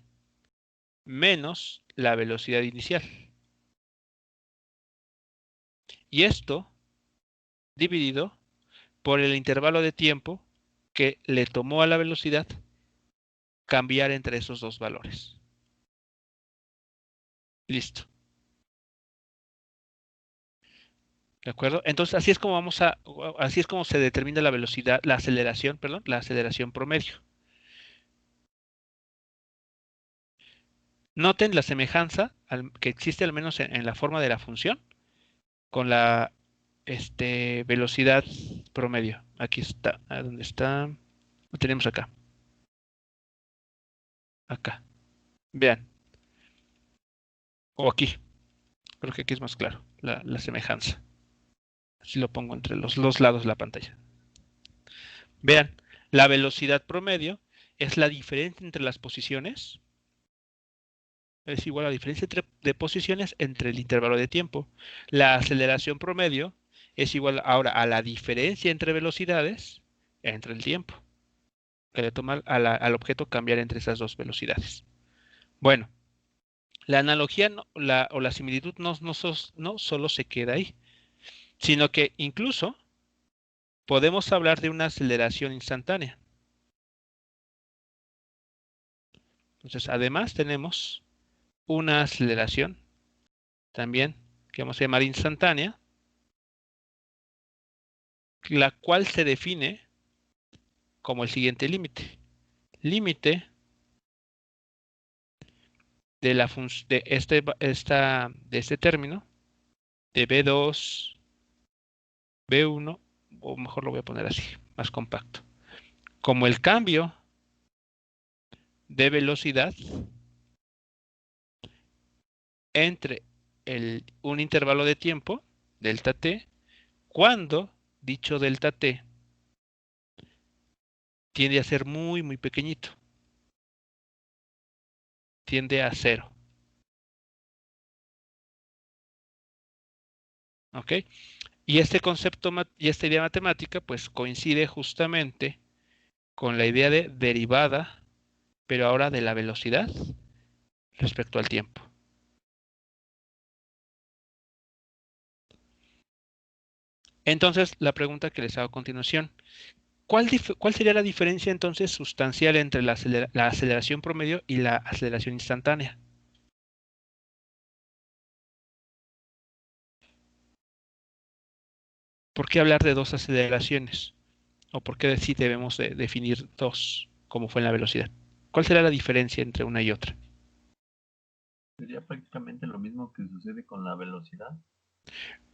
menos la velocidad inicial. Y esto dividido por el intervalo de tiempo que le tomó a la velocidad cambiar entre esos dos valores. Listo. ¿De acuerdo? Entonces, así es como se determina la velocidad, la aceleración promedio. Noten la semejanza que existe al menos en la forma de la función con la velocidad promedio. Aquí está. ¿Dónde está? Lo tenemos acá. Acá. Vean. O aquí. Creo que aquí es más claro la semejanza. Así lo pongo entre los dos lados de la pantalla. Vean, la velocidad promedio es la diferencia entre las posiciones. Es igual a la diferencia de posiciones entre el intervalo de tiempo. La aceleración promedio es igual ahora a la diferencia entre velocidades entre el tiempo, que le toma al objeto cambiar entre esas dos velocidades. Bueno, la analogía o la similitud no solo se queda ahí, sino que incluso podemos hablar de una aceleración instantánea. Entonces, además tenemos una aceleración también que vamos a llamar instantánea, la cual se define como el siguiente límite. Límite de este término de B2, B1, o mejor lo voy a poner así, más compacto. Como el cambio de velocidad entre un intervalo de tiempo, delta t, cuando dicho delta t tiende a ser muy, muy pequeñito. Tiende a 0. ¿Ok? Y este concepto y esta idea matemática pues coincide justamente con la idea de derivada, pero ahora de la velocidad respecto al tiempo. Entonces, la pregunta que les hago a continuación, ¿cuál sería la diferencia entonces sustancial entre la aceleración promedio y la aceleración instantánea? ¿Por qué hablar de dos aceleraciones? ¿O por qué sí debemos definir dos, como fue en la velocidad? ¿Cuál será la diferencia entre una y otra? Sería prácticamente lo mismo que sucede con la velocidad,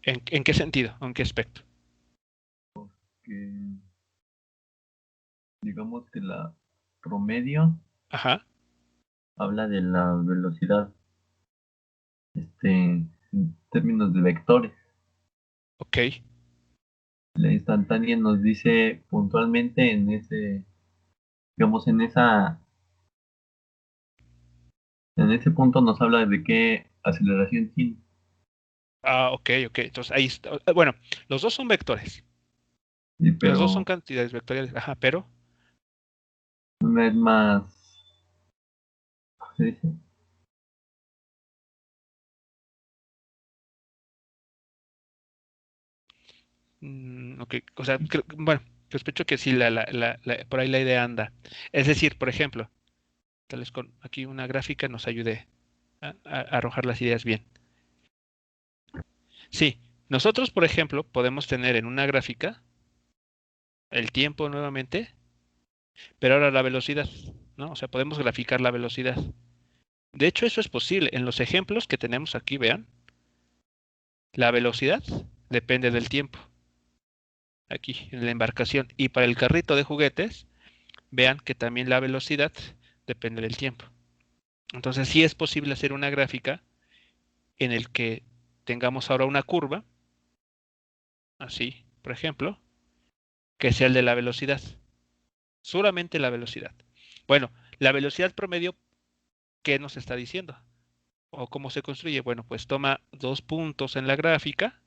¿En qué sentido? ¿En qué aspecto? que digamos que la promedio Ajá, habla de la velocidad, en términos de vectores. ok, La instantánea nos dice puntualmente en ese, digamos, en esa En ese punto nos habla de qué aceleración tiene. Ok. Entonces ahí está. Bueno, los dos son vectores. Sí, Los dos son pero cantidades vectoriales. Ajá, pero una es más, ¿cómo se dice? ok. O sea, bueno, sospecho que sí, por ahí la idea anda. Es decir, por ejemplo, tal vez con aquí una gráfica nos ayude a arrojar las ideas bien. Sí, nosotros, por ejemplo, podemos tener en una gráfica el tiempo nuevamente, pero ahora la velocidad, ¿no? O sea, podemos graficar la velocidad. De hecho, eso es posible. En los ejemplos que tenemos aquí, vean, la velocidad depende del tiempo. Aquí, en la embarcación. Y para el carrito de juguetes, vean que también la velocidad depende del tiempo. Entonces, sí es posible hacer una gráfica en el que tengamos ahora una curva, así, por ejemplo, que sea el de la velocidad. Solamente la velocidad. Bueno, la velocidad promedio, ¿qué nos está diciendo? ¿O cómo se construye? Bueno, pues toma dos puntos en la gráfica,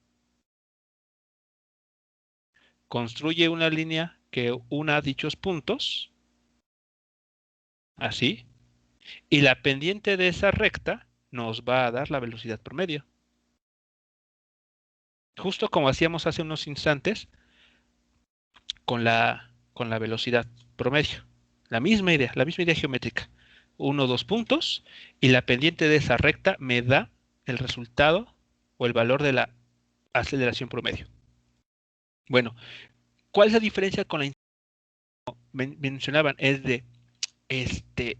construye una línea que una dichos puntos, así, y la pendiente de esa recta nos va a dar la velocidad promedio. Justo como hacíamos hace unos instantes con la velocidad promedio. La misma idea geométrica. Uno, dos puntos, y la pendiente de esa recta me da el resultado o el valor de la aceleración promedio. Bueno, ¿cuál es la diferencia con la mencionaban? Es de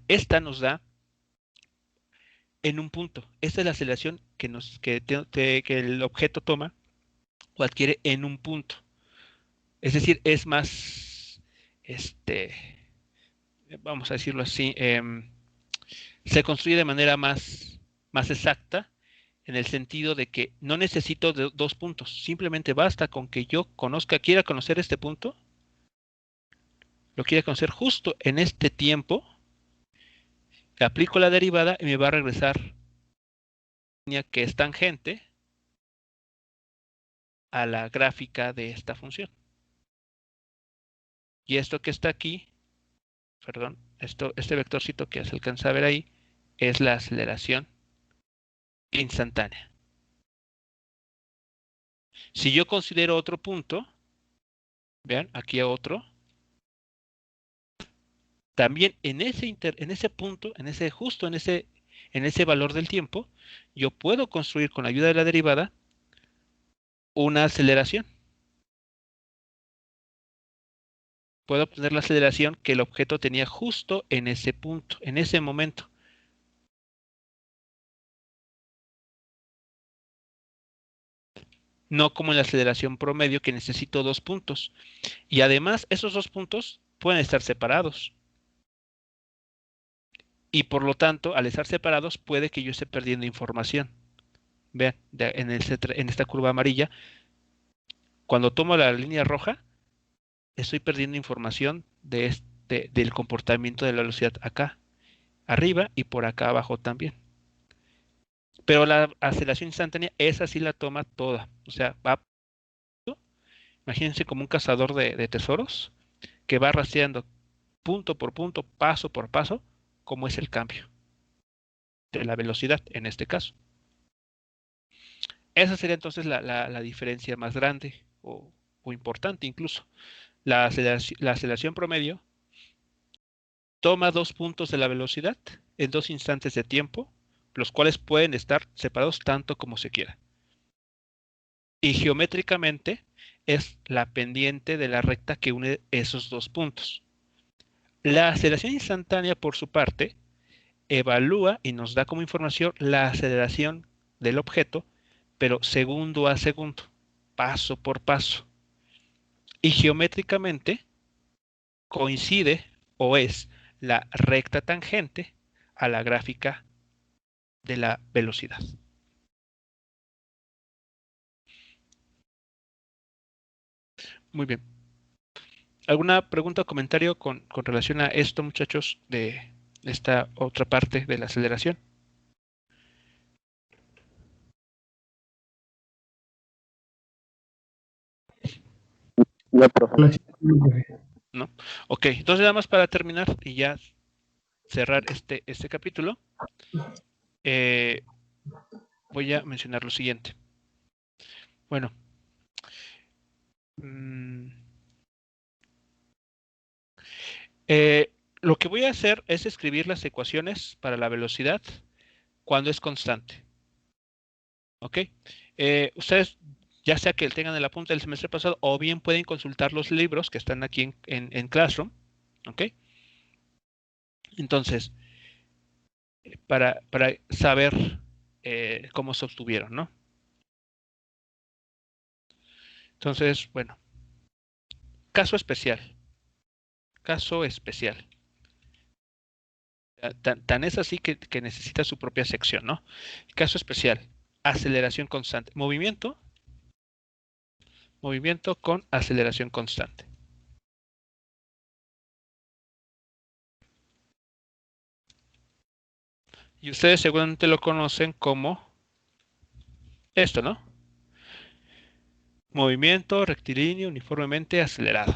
esta nos da en un punto. Esta es la aceleración que el objeto toma o adquiere en un punto. Es decir, es más, este, vamos a decirlo así, se construye de manera más exacta en el sentido de que no necesito dos puntos, simplemente basta con que yo quiera conocer este punto, lo quiera conocer justo en este tiempo, aplico la derivada y me va a regresar que es tangente a la gráfica de esta función. Y esto que está aquí, perdón, este vectorcito que se alcanza a ver ahí, es la aceleración instantánea. Si yo considero otro punto, vean, aquí otro, también en ese punto, justo en ese valor del tiempo, yo puedo construir con la ayuda de la derivada una aceleración. Puedo obtener la aceleración que el objeto tenía justo en ese punto, en ese momento. No como en la aceleración promedio que necesito dos puntos. Y además, esos dos puntos pueden estar separados. Y por lo tanto, al estar separados, puede que yo esté perdiendo información. Vean, en esta curva amarilla, cuando tomo la línea roja, estoy perdiendo información del comportamiento de la velocidad acá, arriba y por acá abajo también. Pero la aceleración instantánea, esa sí la toma toda. O sea, imagínense como un cazador de tesoros que va rastreando punto por punto, paso por paso, cómo es el cambio de la velocidad en este caso. Esa sería entonces la diferencia más grande o importante incluso. La aceleración promedio toma dos puntos de la velocidad en dos instantes de tiempo, los cuales pueden estar separados tanto como se quiera. Y geométricamente es la pendiente de la recta que une esos dos puntos. La aceleración instantánea, por su parte, evalúa y nos da como información la aceleración del objeto, pero segundo a segundo, paso por paso. Y geométricamente coincide o es la recta tangente a la gráfica de la velocidad. Muy bien. ¿Alguna pregunta o comentario con relación a esto, muchachos, de esta otra parte de la aceleración? No, profe. ¿No? Ok, entonces nada más para terminar y ya cerrar este capítulo, voy a mencionar lo siguiente. Bueno, lo que voy a hacer es escribir las ecuaciones para la velocidad cuando es constante. ¿Ok? Ustedes, ya sea que tengan el apunte del semestre pasado o bien pueden consultar los libros que están aquí en Classroom. ¿Ok? Entonces, para saber cómo se obtuvieron, ¿no? Entonces, bueno, caso especial. Caso especial. Tan es así que necesita su propia sección, ¿no? Caso especial. Aceleración constante. Movimiento con aceleración constante. Y ustedes seguramente lo conocen como esto, ¿no? Movimiento rectilíneo uniformemente acelerado.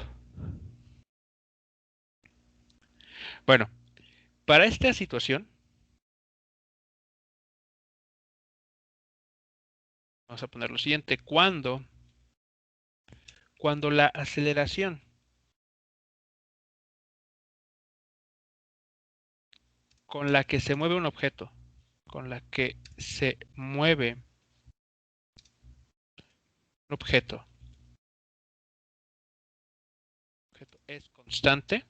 Bueno, para esta situación, vamos a poner lo siguiente. Cuando la aceleración con la que se mueve un objeto, es constante,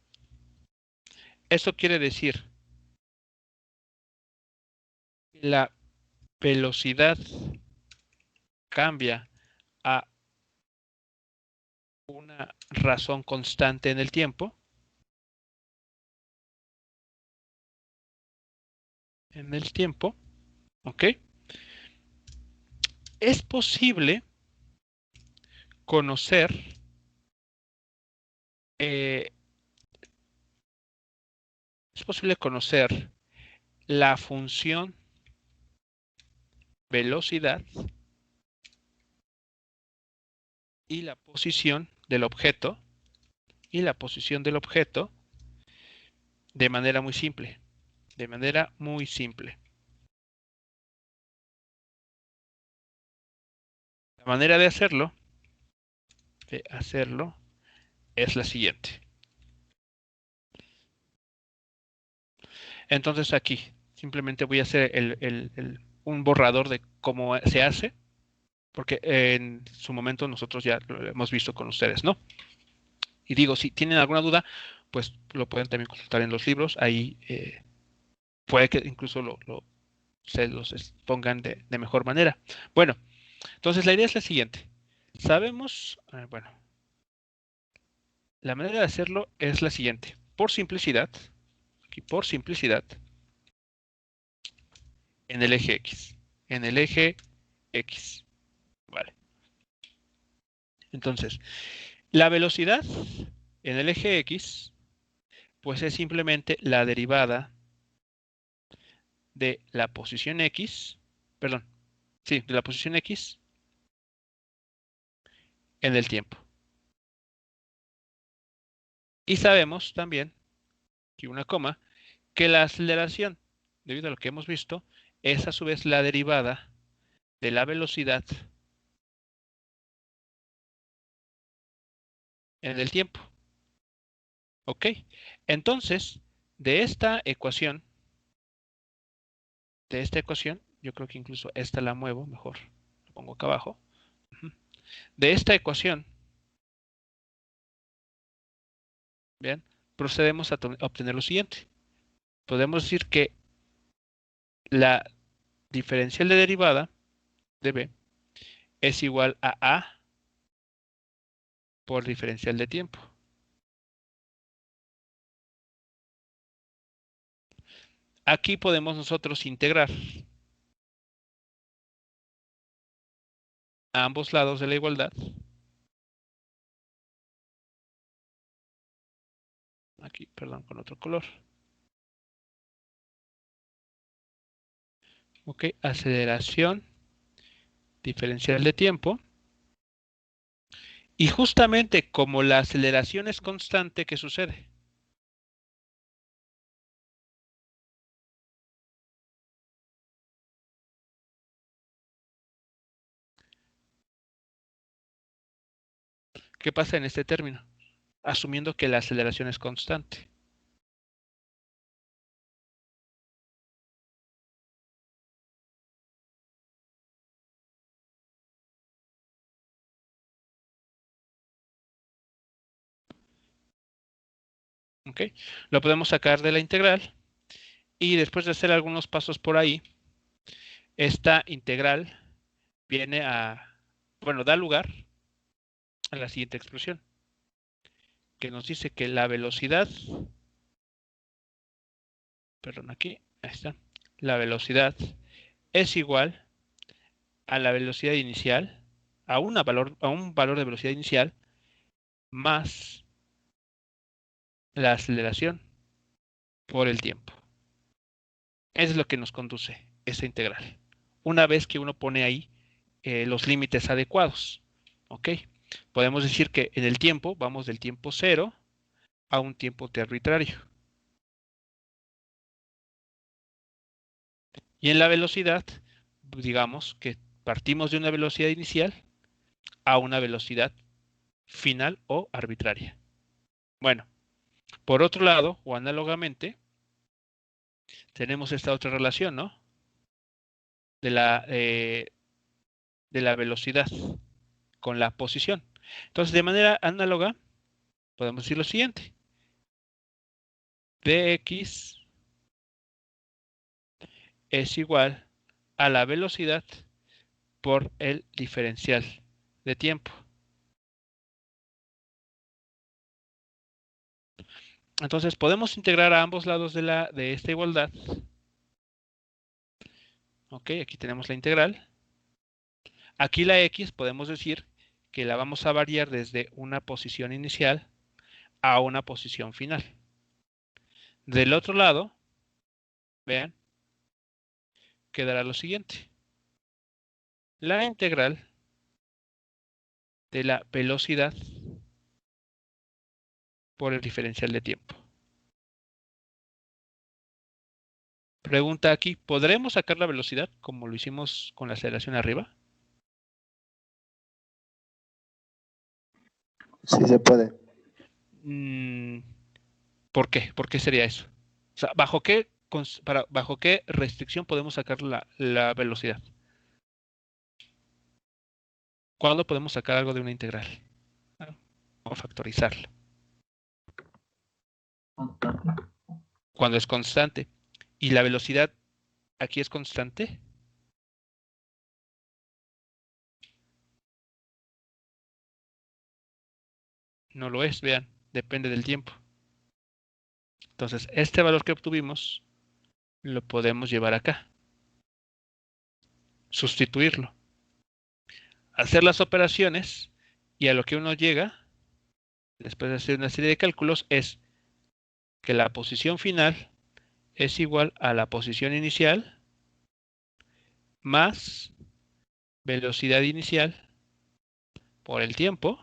eso quiere decir que la velocidad cambia a una razón constante en el tiempo. ¿Ok? Es posible conocer la función velocidad y la posición del objeto de manera muy simple. La manera de hacerlo es la siguiente. Entonces aquí simplemente voy a hacer un borrador de cómo se hace, porque en su momento nosotros ya lo hemos visto con ustedes, ¿no? Y digo, si tienen alguna duda, pues lo pueden también consultar en los libros. Ahí puede que incluso se los expongan de mejor manera. Bueno, entonces la idea es la siguiente. Sabemos, bueno, la manera de hacerlo es la siguiente. Por simplicidad, en el eje X. Vale. Entonces, la velocidad en el eje X, pues es simplemente la derivada de la posición X, perdón, sí, de la posición X en el tiempo. Y sabemos también, que una coma, que la aceleración, debido a lo que hemos visto, es a su vez la derivada de la velocidad en el tiempo. ¿Ok? Entonces, de esta ecuación, yo creo que incluso esta la muevo, mejor, lo pongo acá abajo. De esta ecuación, bien, procedemos a obtener lo siguiente. Podemos decir que la diferencial de derivada de B es igual a A por diferencial de tiempo. Aquí podemos nosotros integrar a ambos lados de la igualdad. Aquí, perdón, con otro color. Ok, aceleración diferencial de tiempo Y justamente como la aceleración es constante, ¿qué sucede? ¿Qué pasa en este término? Asumiendo que la aceleración es constante. ¿Ok? Lo podemos sacar de la integral y después de hacer algunos pasos por ahí, esta integral viene a, bueno, da lugar a la siguiente expresión, que nos dice que la velocidad, perdón, aquí, ahí está, la velocidad es igual a la velocidad inicial, a un valor de velocidad inicial, más la aceleración por el tiempo. Es lo que nos conduce esa integral. Una vez que uno pone ahí los límites adecuados. ¿Ok? Podemos decir que en el tiempo vamos del tiempo cero a un tiempo t arbitrario. Y en la velocidad, digamos que partimos de una velocidad inicial a una velocidad final o arbitraria. Bueno, por otro lado, o análogamente, tenemos esta otra relación, ¿no? De la velocidad con la posición. Entonces, de manera análoga, podemos decir lo siguiente. Dx es igual a la velocidad por el diferencial de tiempo. Entonces, podemos integrar a ambos lados de esta igualdad. Ok, aquí tenemos la integral. Aquí la x podemos decir que la vamos a variar desde una posición inicial a una posición final. Del otro lado, vean, quedará lo siguiente. La integral de la velocidad por el diferencial de tiempo. Pregunta aquí, ¿podremos sacar la velocidad como lo hicimos con la aceleración arriba? Sí se puede. ¿Por qué? ¿Por qué sería eso? O sea, ¿bajo qué restricción podemos sacar la velocidad? ¿Cuándo podemos sacar algo de una integral? O factorizarla. Constante. Cuando es constante. ¿Y la velocidad aquí es constante? No lo es, vean, depende del tiempo. Entonces, este valor que obtuvimos lo podemos llevar acá. Sustituirlo. Hacer las operaciones y a lo que uno llega, después de hacer una serie de cálculos, es que la posición final es igual a la posición inicial más velocidad inicial por el tiempo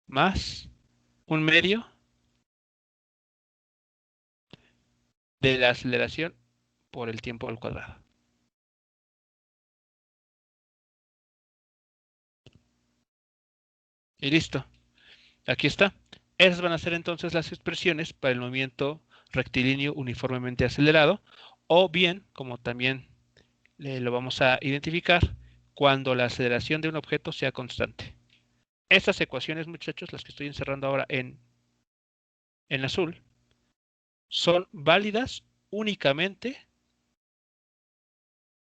más un medio de la aceleración por el tiempo al cuadrado. Y listo. Aquí está. Esas van a ser entonces las expresiones para el movimiento rectilíneo uniformemente acelerado, o bien, como también lo vamos a identificar, cuando la aceleración de un objeto sea constante. Estas ecuaciones, muchachos, las que estoy encerrando ahora en azul, son válidas únicamente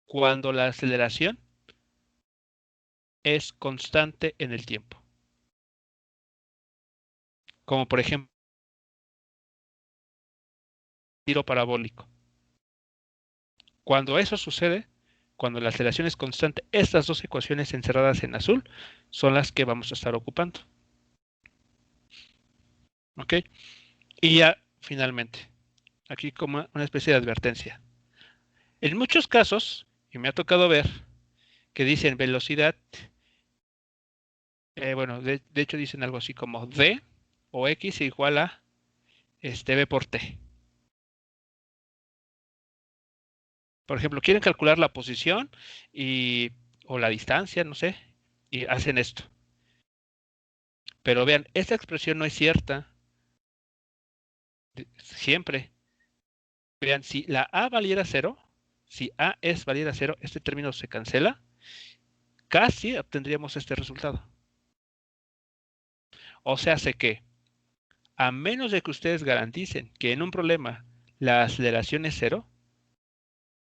cuando la aceleración es constante en el tiempo. Como por ejemplo, tiro parabólico. Cuando eso sucede, cuando la aceleración es constante, estas dos ecuaciones encerradas en azul son las que vamos a estar ocupando. ¿Ok? Y ya finalmente, aquí como una especie de advertencia. En muchos casos, y me ha tocado ver, que dicen velocidad bueno, de hecho dicen algo así como D o X igual a B por T. Por ejemplo, quieren calcular la posición o la distancia, no sé, y hacen esto. Pero vean, esta expresión no es cierta. Siempre. Vean, si la A valiera 0, si A es valiera 0, este término se cancela. Casi obtendríamos este resultado. O sea, sé que, a menos de que ustedes garanticen que en un problema la aceleración es 0,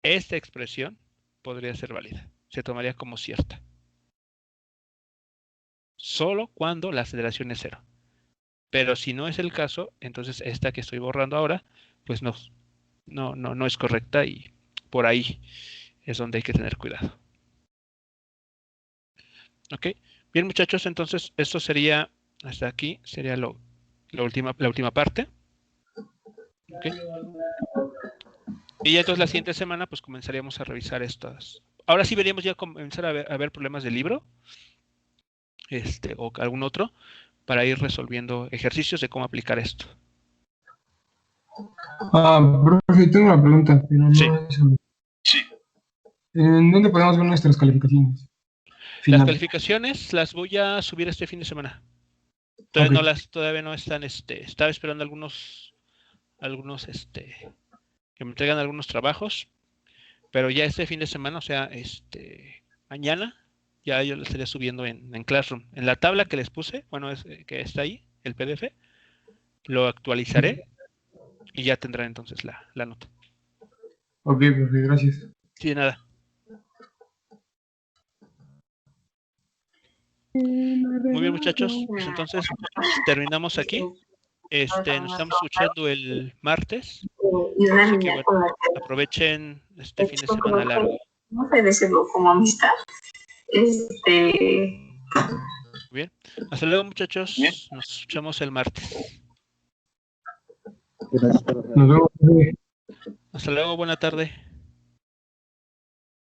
esta expresión podría ser válida. Se tomaría como cierta. Solo cuando la aceleración es 0. Pero si no es el caso, entonces esta que estoy borrando ahora, pues no es correcta y por ahí es donde hay que tener cuidado. Ok, bien muchachos, entonces esto sería, hasta aquí, sería la última parte. Okay. Y ya entonces la siguiente semana pues comenzaríamos a revisar estas. Ahora sí veríamos ya comenzar a ver problemas de libro, o algún otro, para ir resolviendo ejercicios de cómo aplicar esto. Profe, tengo una pregunta, pero no Sí. es... Sí. ¿En dónde podemos ver nuestras calificaciones? Las calificaciones las voy a subir este fin de semana. Todavía no están, estaba esperando algunos que me traigan algunos trabajos, pero ya este fin de semana, o sea, mañana, ya yo lo estaría subiendo en Classroom. En la tabla que les puse, bueno, que está ahí, el PDF, lo actualizaré y ya tendrán entonces la nota. Ok, profe, gracias. Sí, de nada. Muy bien, muchachos, pues entonces terminamos aquí. Nos estamos escuchando el martes. Así que bueno, aprovechen este fin de semana largo. No sé decirlo como amistad. Bien. Hasta luego, muchachos. Nos escuchamos el martes. Nos vemos. Hasta luego, buena tarde.